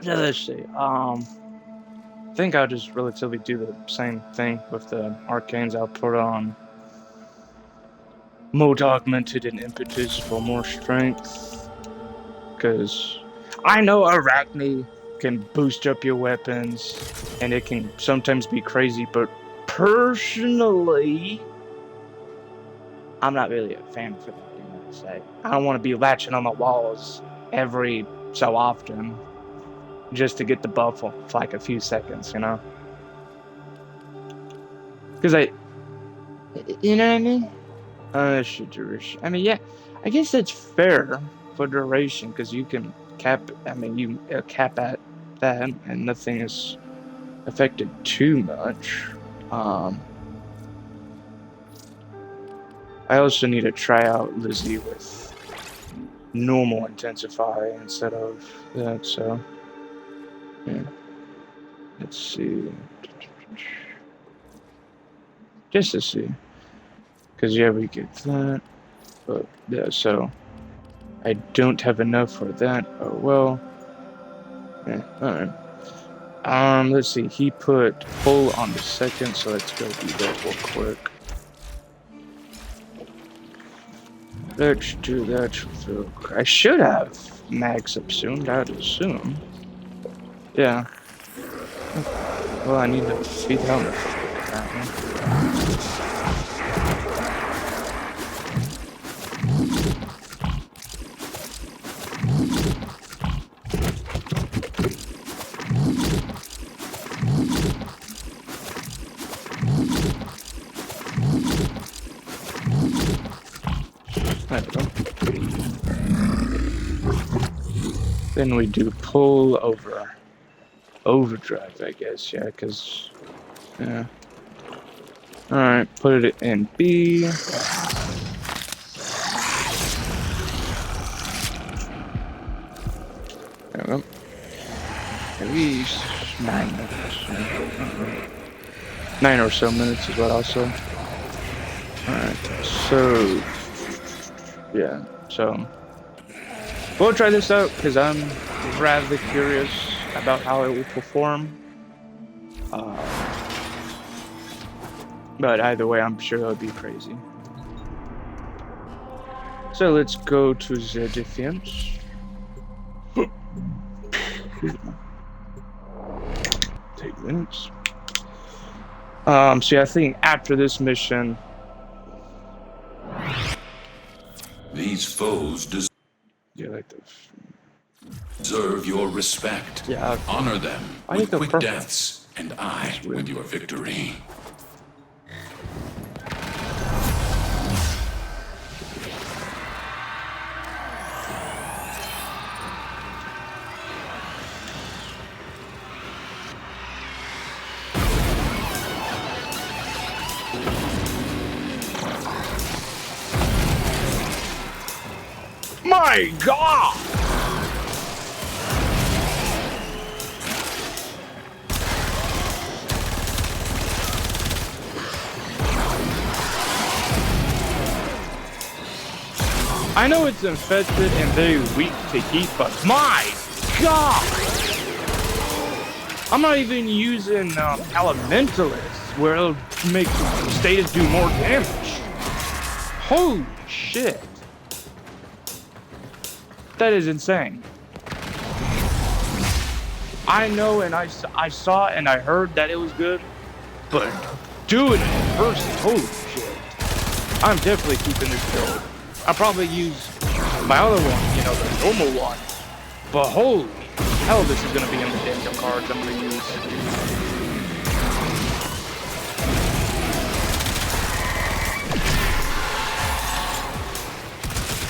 [SPEAKER 2] let's see. I think I'll just relatively do the same thing with the arcanes. I'll put on mode augmented and impetus for more strength, because I know arachne can boost up your weapons and it can sometimes be crazy, but personally, I'm not really a fan for that. Say, I don't want to be latching on the walls every so often just to get the buff for like a few seconds, you know? Because you know what I mean? I mean, yeah, I guess that's fair for duration because you can cap. I mean, you cap at that, and nothing is affected too much. I also need to try out Lizzie with normal intensify instead of that. So, yeah. Let's see. Just to see. Because, yeah, we get that. But, yeah, so I don't have enough for that. Oh, well. Yeah, alright. Let's see. He put pull on the second, so let's go do that real quick. Let's do that real quick. I should have max up soon, I'd assume. Yeah. Well, I need to feed helmet apparently. Then we do pull over overdrive, I guess, yeah, because, yeah. Alright, put it in B. There we go. At least 9 minutes. 9 or so minutes is what I'll say. Alright, so, yeah, so we'll try this out because I'm rather curious about how it will perform. But either way, I'm sure it'll be crazy. So let's go to the defense. Take minutes. So yeah, I think after this mission,
[SPEAKER 4] these foes deserve your respect.
[SPEAKER 2] Yeah,
[SPEAKER 4] honor them with quick deaths, and I with your victory.
[SPEAKER 2] My God! I know it's infested and very weak to heat, but my God! I'm not even using Elementalists, where it'll make the status do more damage. Holy shit. That is insane. I know and I saw and I heard that it was good, but doing it in person, holy shit. I'm definitely keeping this build. I'll probably use my other one, you know, the normal one, but holy hell, this is going to be in the damn cards I'm going to use.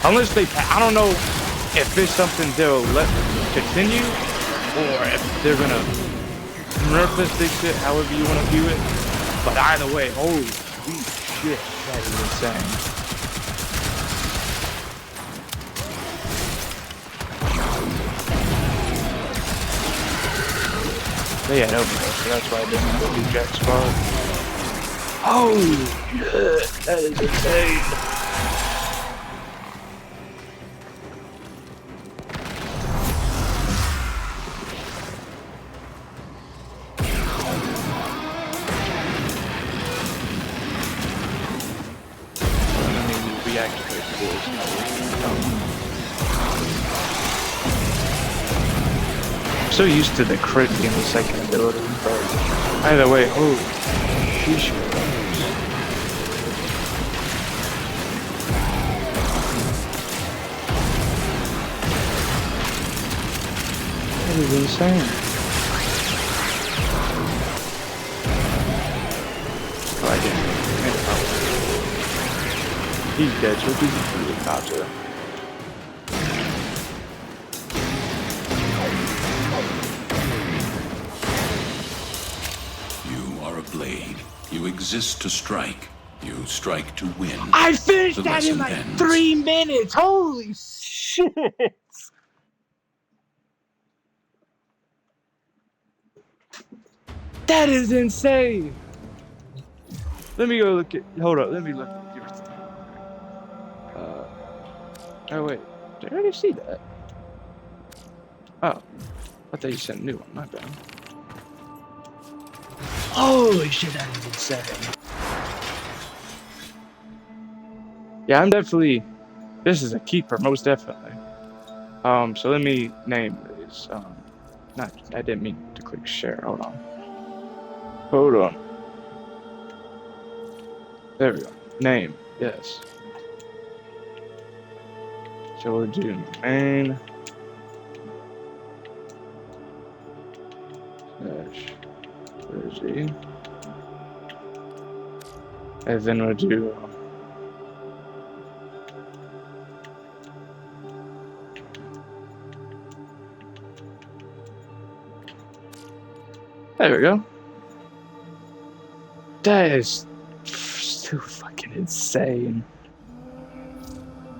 [SPEAKER 2] Unless they, I don't know if there's something they'll let continue, or if they're gonna nerf this big shit, however you want to view it. But either way, holy shit, that is insane. They had openers, so that's why I didn't go do Jack Sparrow. Holy shit, that is insane. I'm so used to the crit being the second ability, but either way, holy sheesh. is insane. Oh, I didn't. He's dead, so he's really gotcha.
[SPEAKER 4] You are a blade. You exist to strike. You strike to win.
[SPEAKER 2] I finished
[SPEAKER 4] The
[SPEAKER 2] that in
[SPEAKER 4] lesson
[SPEAKER 2] like
[SPEAKER 4] ends.
[SPEAKER 2] 3 minutes. Holy shit. That is insane. Let me go look at. Hold up. Let me look at your thing. Oh wait. Did I already see that? Oh. I thought you sent a new one. My bad. Holy shit, that is insane. Yeah, I'm definitely. This is a keeper, most definitely. So let me name these. Not. I didn't mean to click share. Hold on. Hold on. There we go. Name. Yes. So we'll do main. Slash. Where is he? And then we'll do. There we go. That is so fucking insane.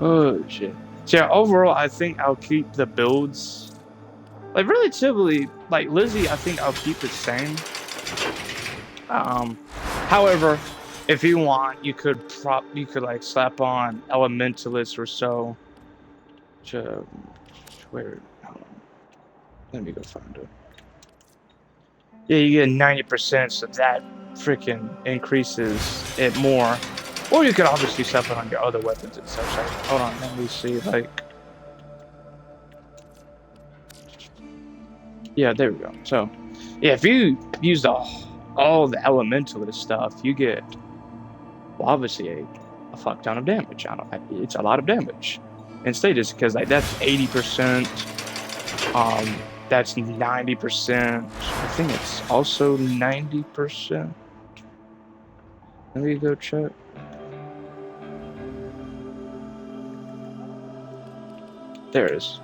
[SPEAKER 2] Oh shit. So yeah, overall I think I'll keep the builds. Like relatively, like Lizzie, I think I'll keep it same. However, if you want, you could like slap on Elementalist or so. Where? Hold on. Let me go find it. Yeah, you get 90%, so that freaking increases it more. Or you could obviously slap it on your other weapons and such. Like, hold on, let me see. Like, yeah, there we go. So, yeah, if you use all the Elementalist stuff, you get, well, obviously a fuck ton of damage. It's a lot of damage in status because like that's 80%. That's 90%. I think it's also 90%. Let me go check. There it is.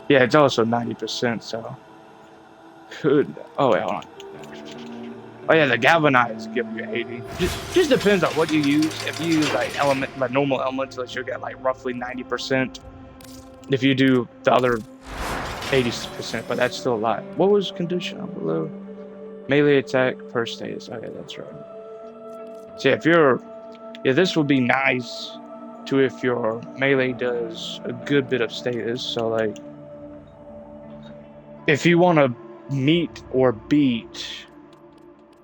[SPEAKER 2] Yeah, it's also 90%, so. Could. Oh, wait, hold on. Oh, yeah, the Galvanize give you 80. Just depends on what you use. If you use like normal elements, you'll get like roughly 90%. If you do the other 80%, but that's still a lot. What was conditional below? Melee attack per status. Okay, that's right. So yeah, this would be nice to if your melee does a good bit of status. So like, if you want to meet or beat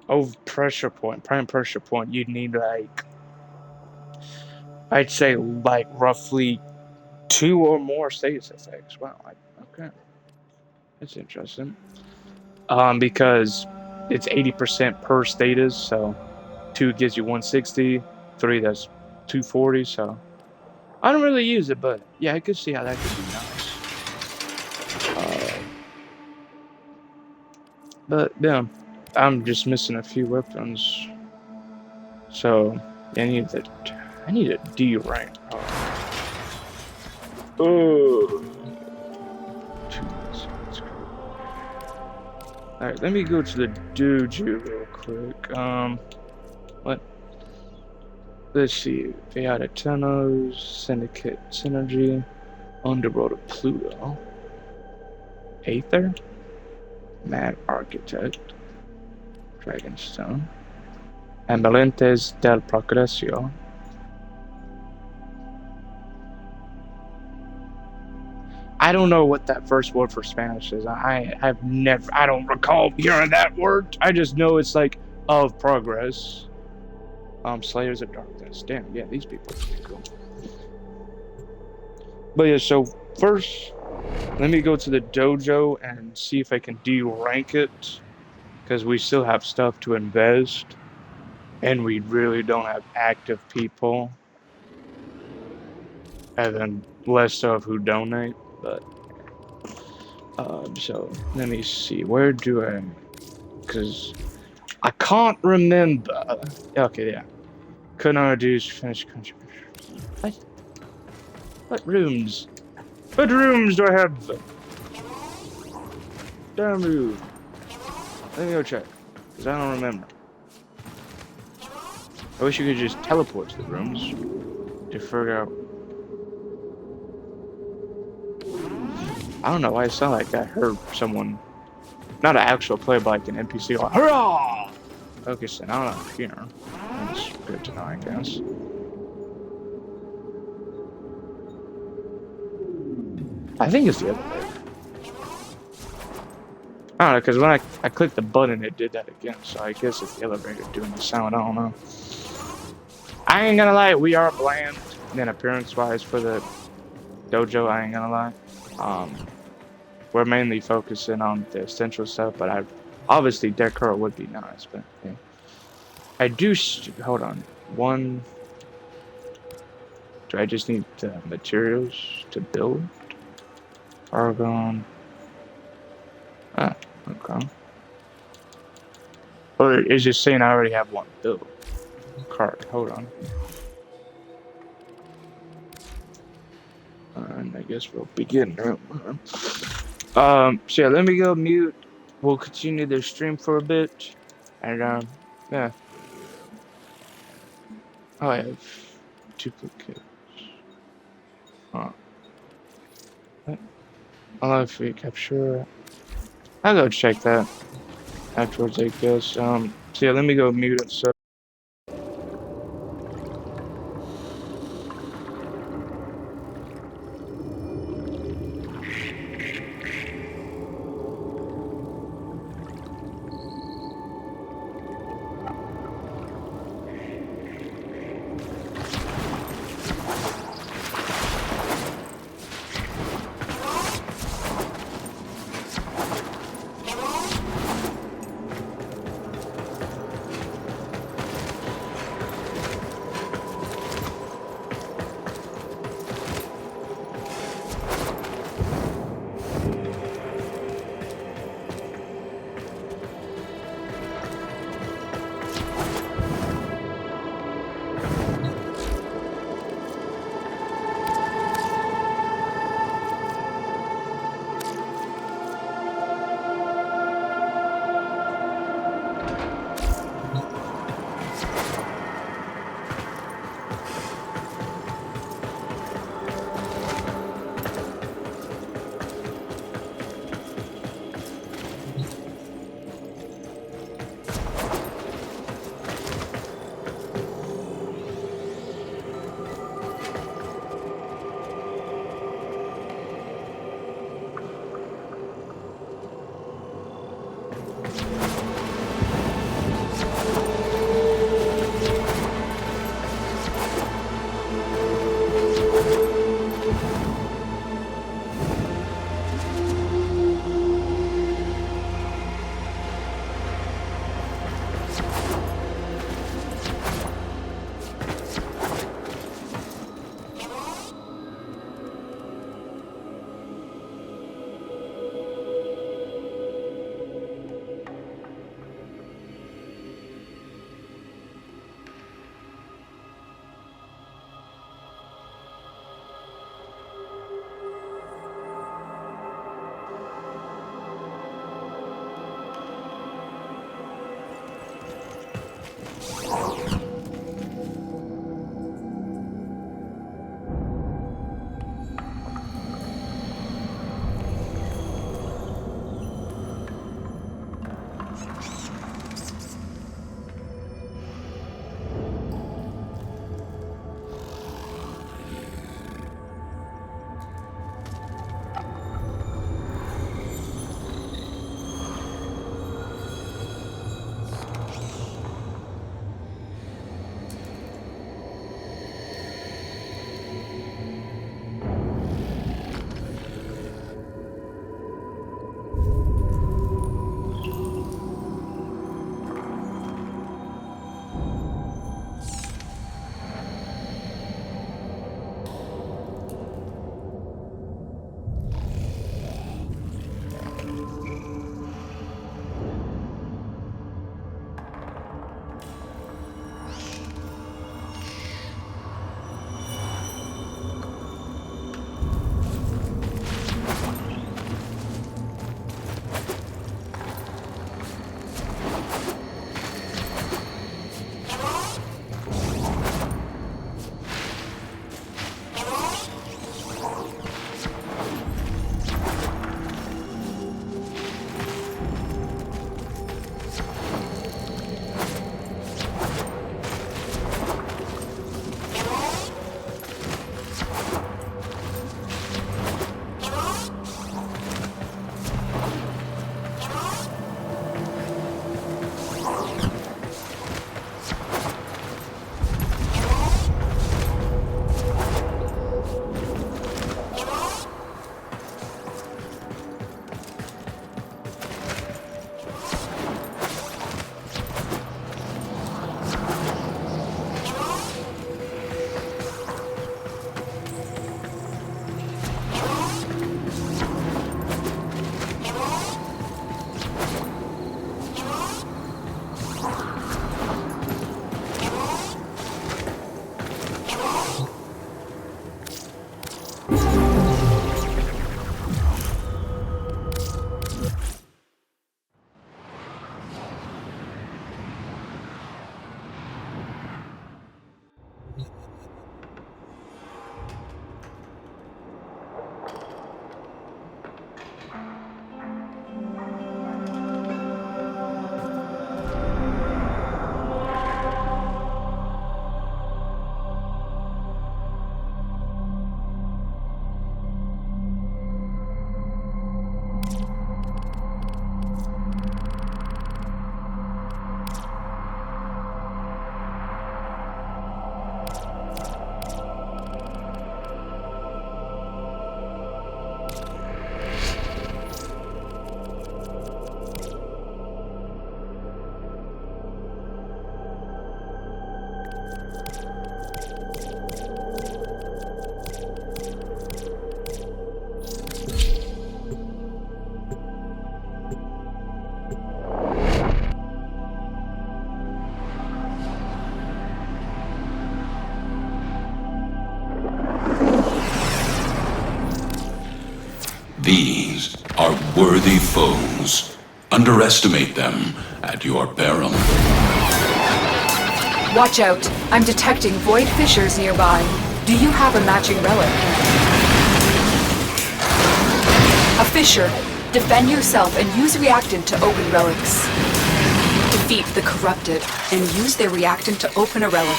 [SPEAKER 2] over prime pressure point, you'd need like, I'd say like roughly 2 or more status effects. Wow. Okay. That's interesting. Because it's 80% per status, so 2 gives you 160, 3 that's 240, so I don't really use it, but yeah, I could see how that could be nice. But yeah, I'm just missing a few weapons. So I need a D rank. Oh. Alright, let me go to the dojo real quick. What? Let's see. Chaotic Tennos, Syndicate Synergy, Underworld of Pluto, Aether, Mad Architect, Dragonstone, Ambulantes del Progreso. I don't know what that first word for Spanish is. I don't recall hearing that word. I just know it's like of progress. Slayers of Darkness. Damn, yeah, these people are pretty cool. But yeah, so first, let me go to the dojo and see if I can D-rank it. Because we still have stuff to invest. And we really don't have active people. And then less of who donate. But So let me see. Where do I? Because I can't remember. Okay, yeah. Couldn't reduce finished contribution. What rooms? What rooms do I have? Damn you. Let me go check. Because I don't remember. I wish you could just teleport to the rooms to figure out. I don't know why it sounded like I heard someone, not an actual player, but like an NPC going, hurrah! Okay, so now I'm here. That's good to know, I guess. I think it's the other way. I don't know, because when I clicked the button, it did that again. So I guess it's the elevator doing the sound. I don't know. I ain't gonna lie, we are bland. Then appearance-wise for the dojo, I ain't gonna lie. We're mainly focusing on the essential stuff, but obviously decor would be nice. But yeah. I do. Hold on. One. Do I just need the materials to build? Argon. Ah, okay. Or is just saying I already have one built. Card. Hold on. And I guess we'll begin. So yeah, let me go mute. We'll continue the stream for a bit, and yeah. Oh, I have duplicates. Huh. I'll have free capture. I'll go check that afterwards, I guess. So yeah, let me go mute it. So.
[SPEAKER 4] These are worthy foes. Underestimate them at your peril.
[SPEAKER 5] Watch out. I'm detecting void fissures nearby. Do you have a matching relic? A fissure. Defend yourself and use reactant to open relics. Defeat the corrupted and use their reactant to open a relic.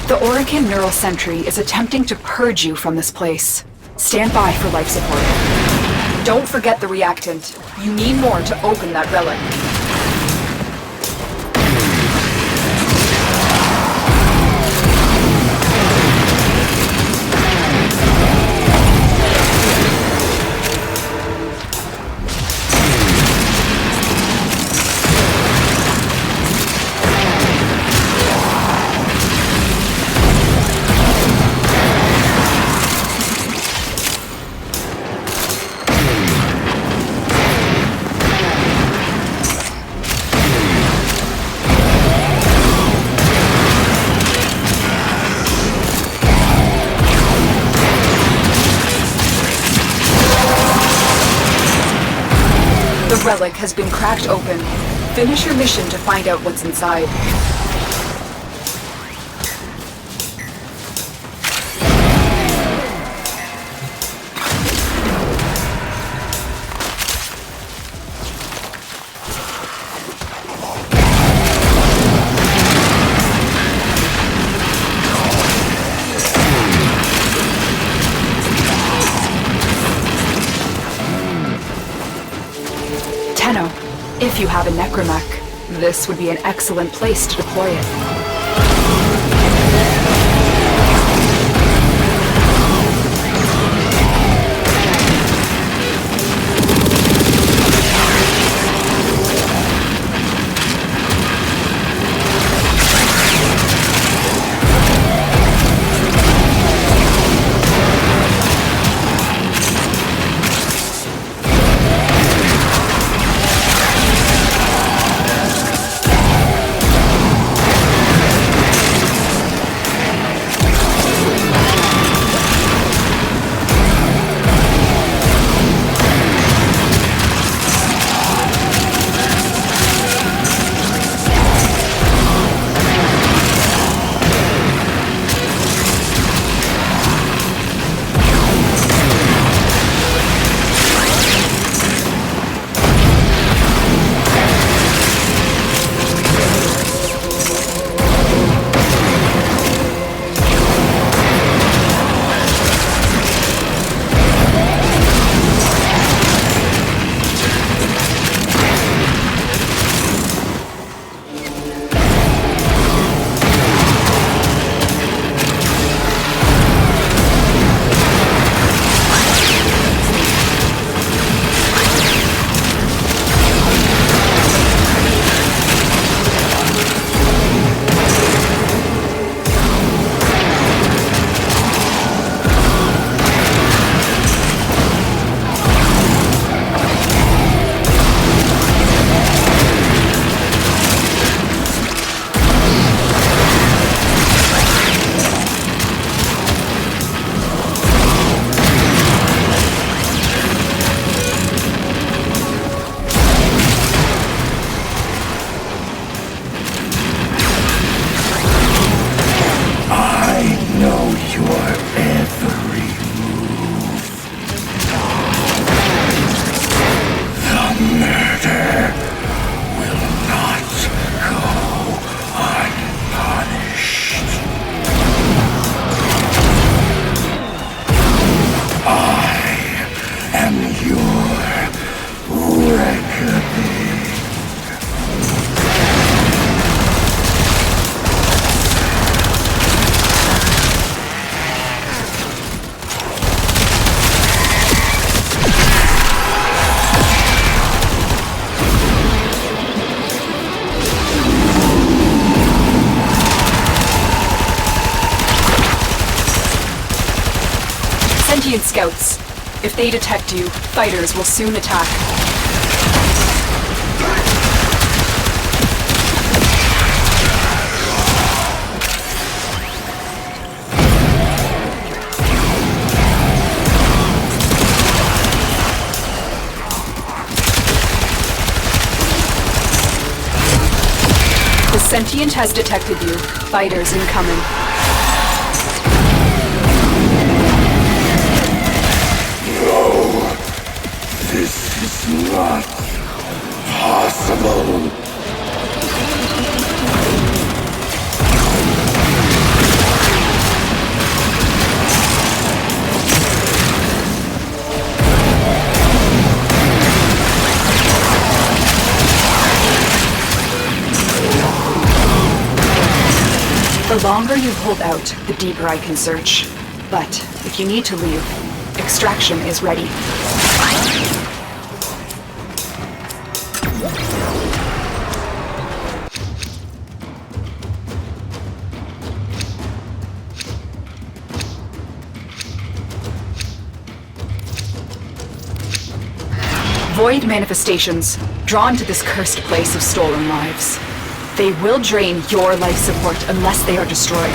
[SPEAKER 5] The Orican Neural Sentry is attempting to purge you from this place. Stand by for life support. Don't forget the reactant. You need more to open that relic. The relic has been cracked open. Finish your mission to find out what's inside. If you have a necromech, this would be an excellent place to deploy it. Sentient scouts. If they detect you, fighters will soon attack. Sentient has detected you. Fighters incoming.
[SPEAKER 1] No! This is not possible!
[SPEAKER 5] The longer you hold out, the deeper I can search. But if you need to leave, extraction is ready. Void manifestations, drawn to this cursed place of stolen lives. They will drain your life support unless they are destroyed.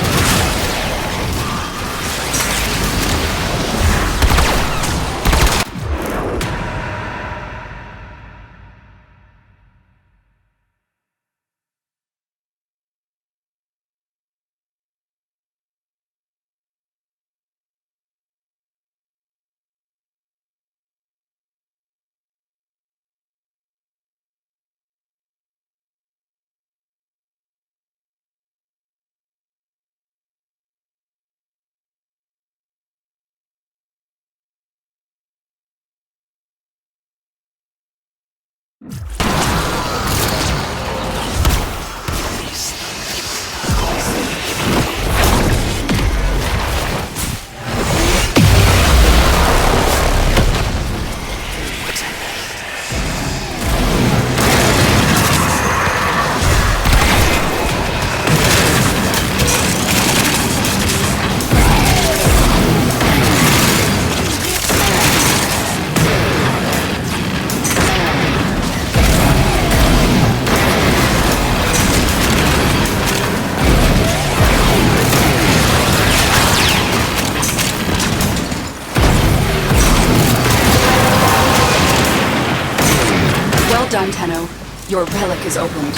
[SPEAKER 5] Well done, Tenno. Your relic is opened.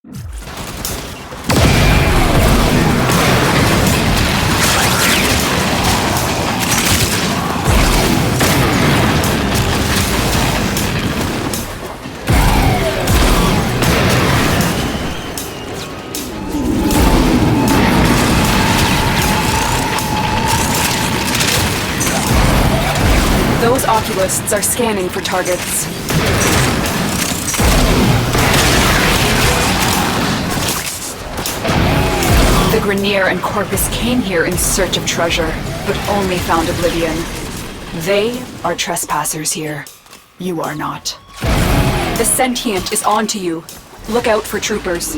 [SPEAKER 5] Those oculists are scanning for targets. The Grenier and Corpus came here in search of treasure, but only found oblivion. They are trespassers here. You are not. The sentient is on to you. Look out for troopers.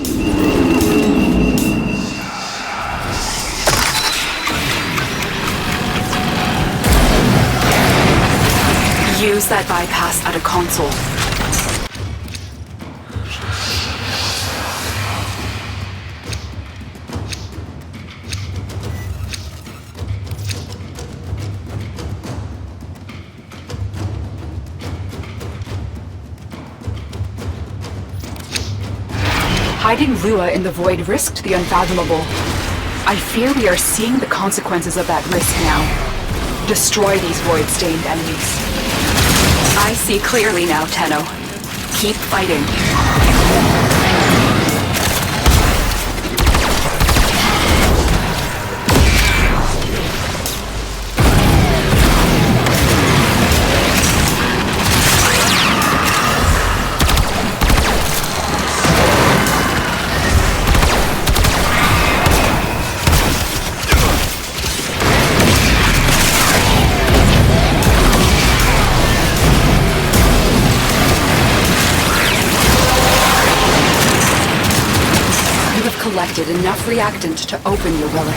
[SPEAKER 5] Use that bypass at a console. Hiding Lua in the void risked the unfathomable. I fear we are seeing the consequences of that risk now. Destroy these void-stained enemies. I see clearly now, Tenno. Keep fighting. Collected enough reactant to open your relic.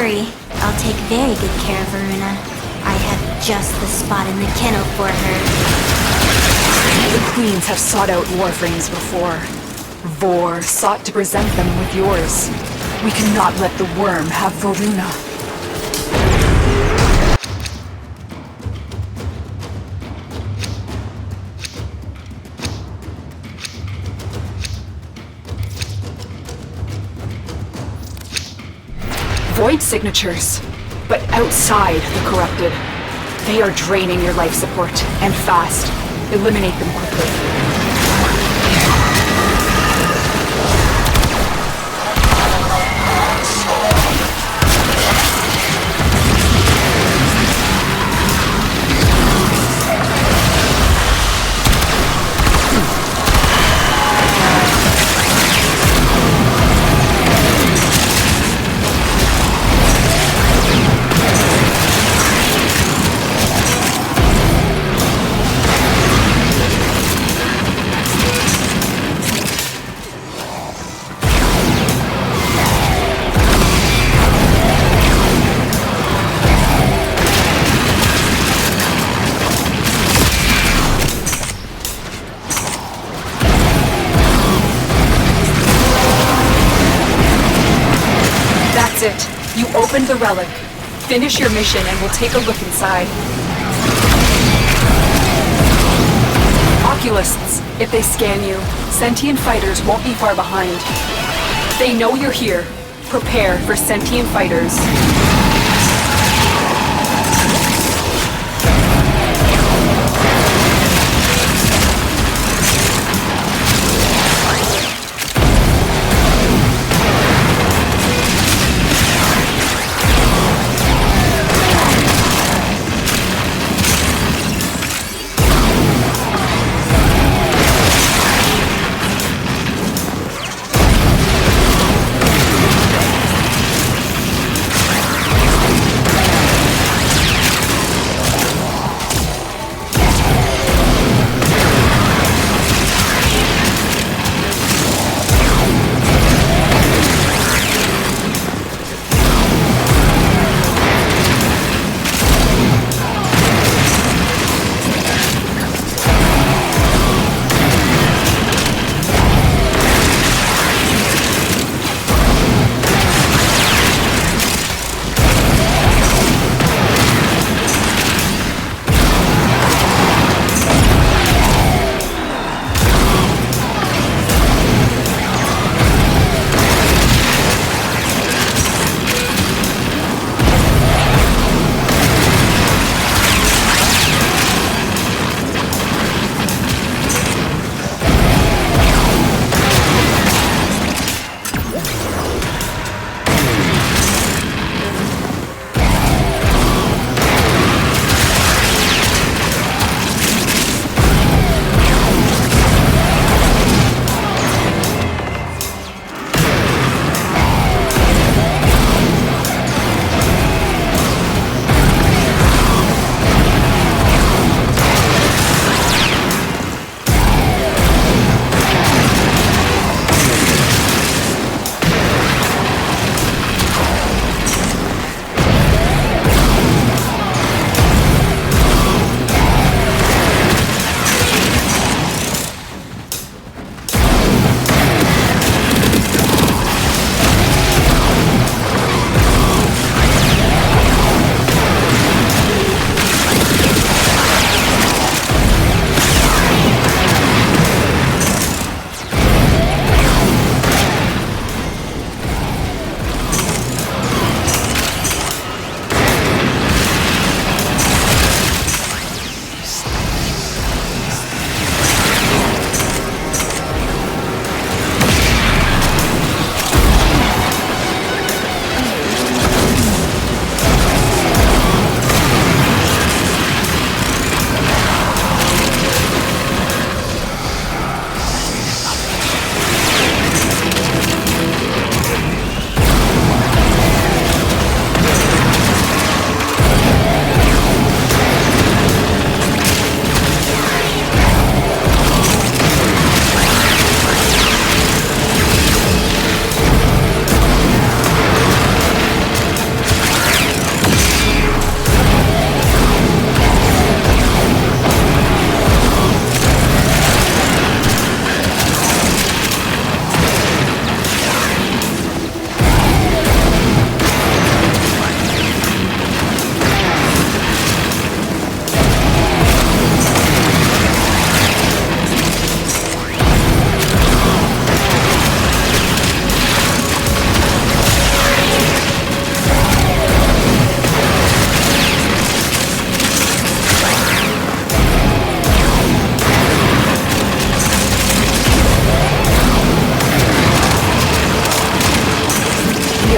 [SPEAKER 12] worry. I'll take very good care of Varuna. I have just the spot in the kennel for her.
[SPEAKER 5] The queens have sought out Warframes before. Vor sought to present them with yours. We cannot let the worm have Varuna. Void signatures, but outside the corrupted. They are draining your life support, and fast. Eliminate them quickly. That's it. You opened the relic. Finish your mission and we'll take a look inside. Oculists, if they scan you, sentient fighters won't be far behind. They know you're here. Prepare for sentient fighters.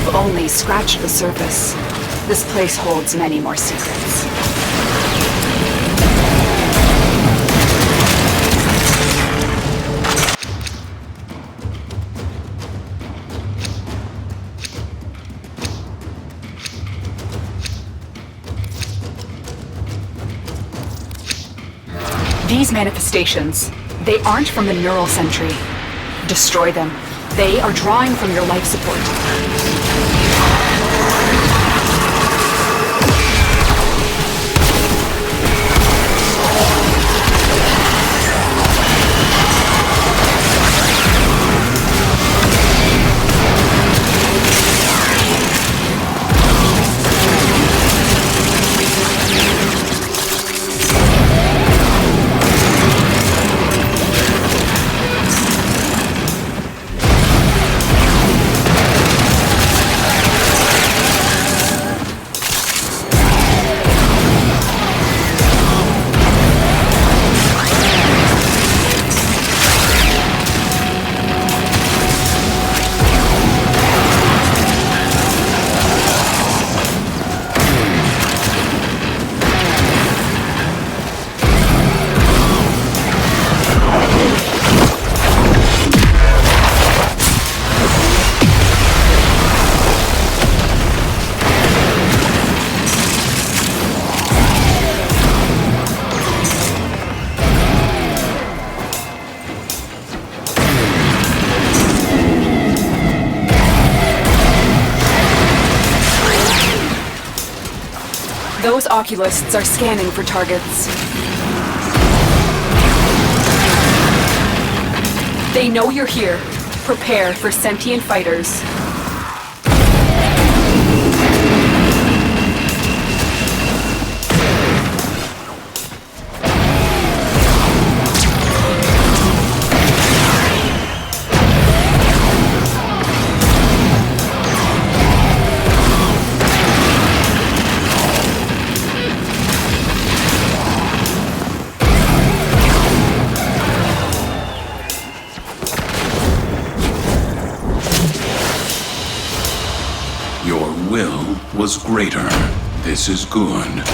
[SPEAKER 5] You've only scratched the surface. This place holds many more secrets. These manifestations, they aren't from the neural sentry. Destroy them. They are drawing from your life support. Those oculists are scanning for targets. They know you're here. Prepare for sentient fighters.
[SPEAKER 4] Your will was greater. This is good.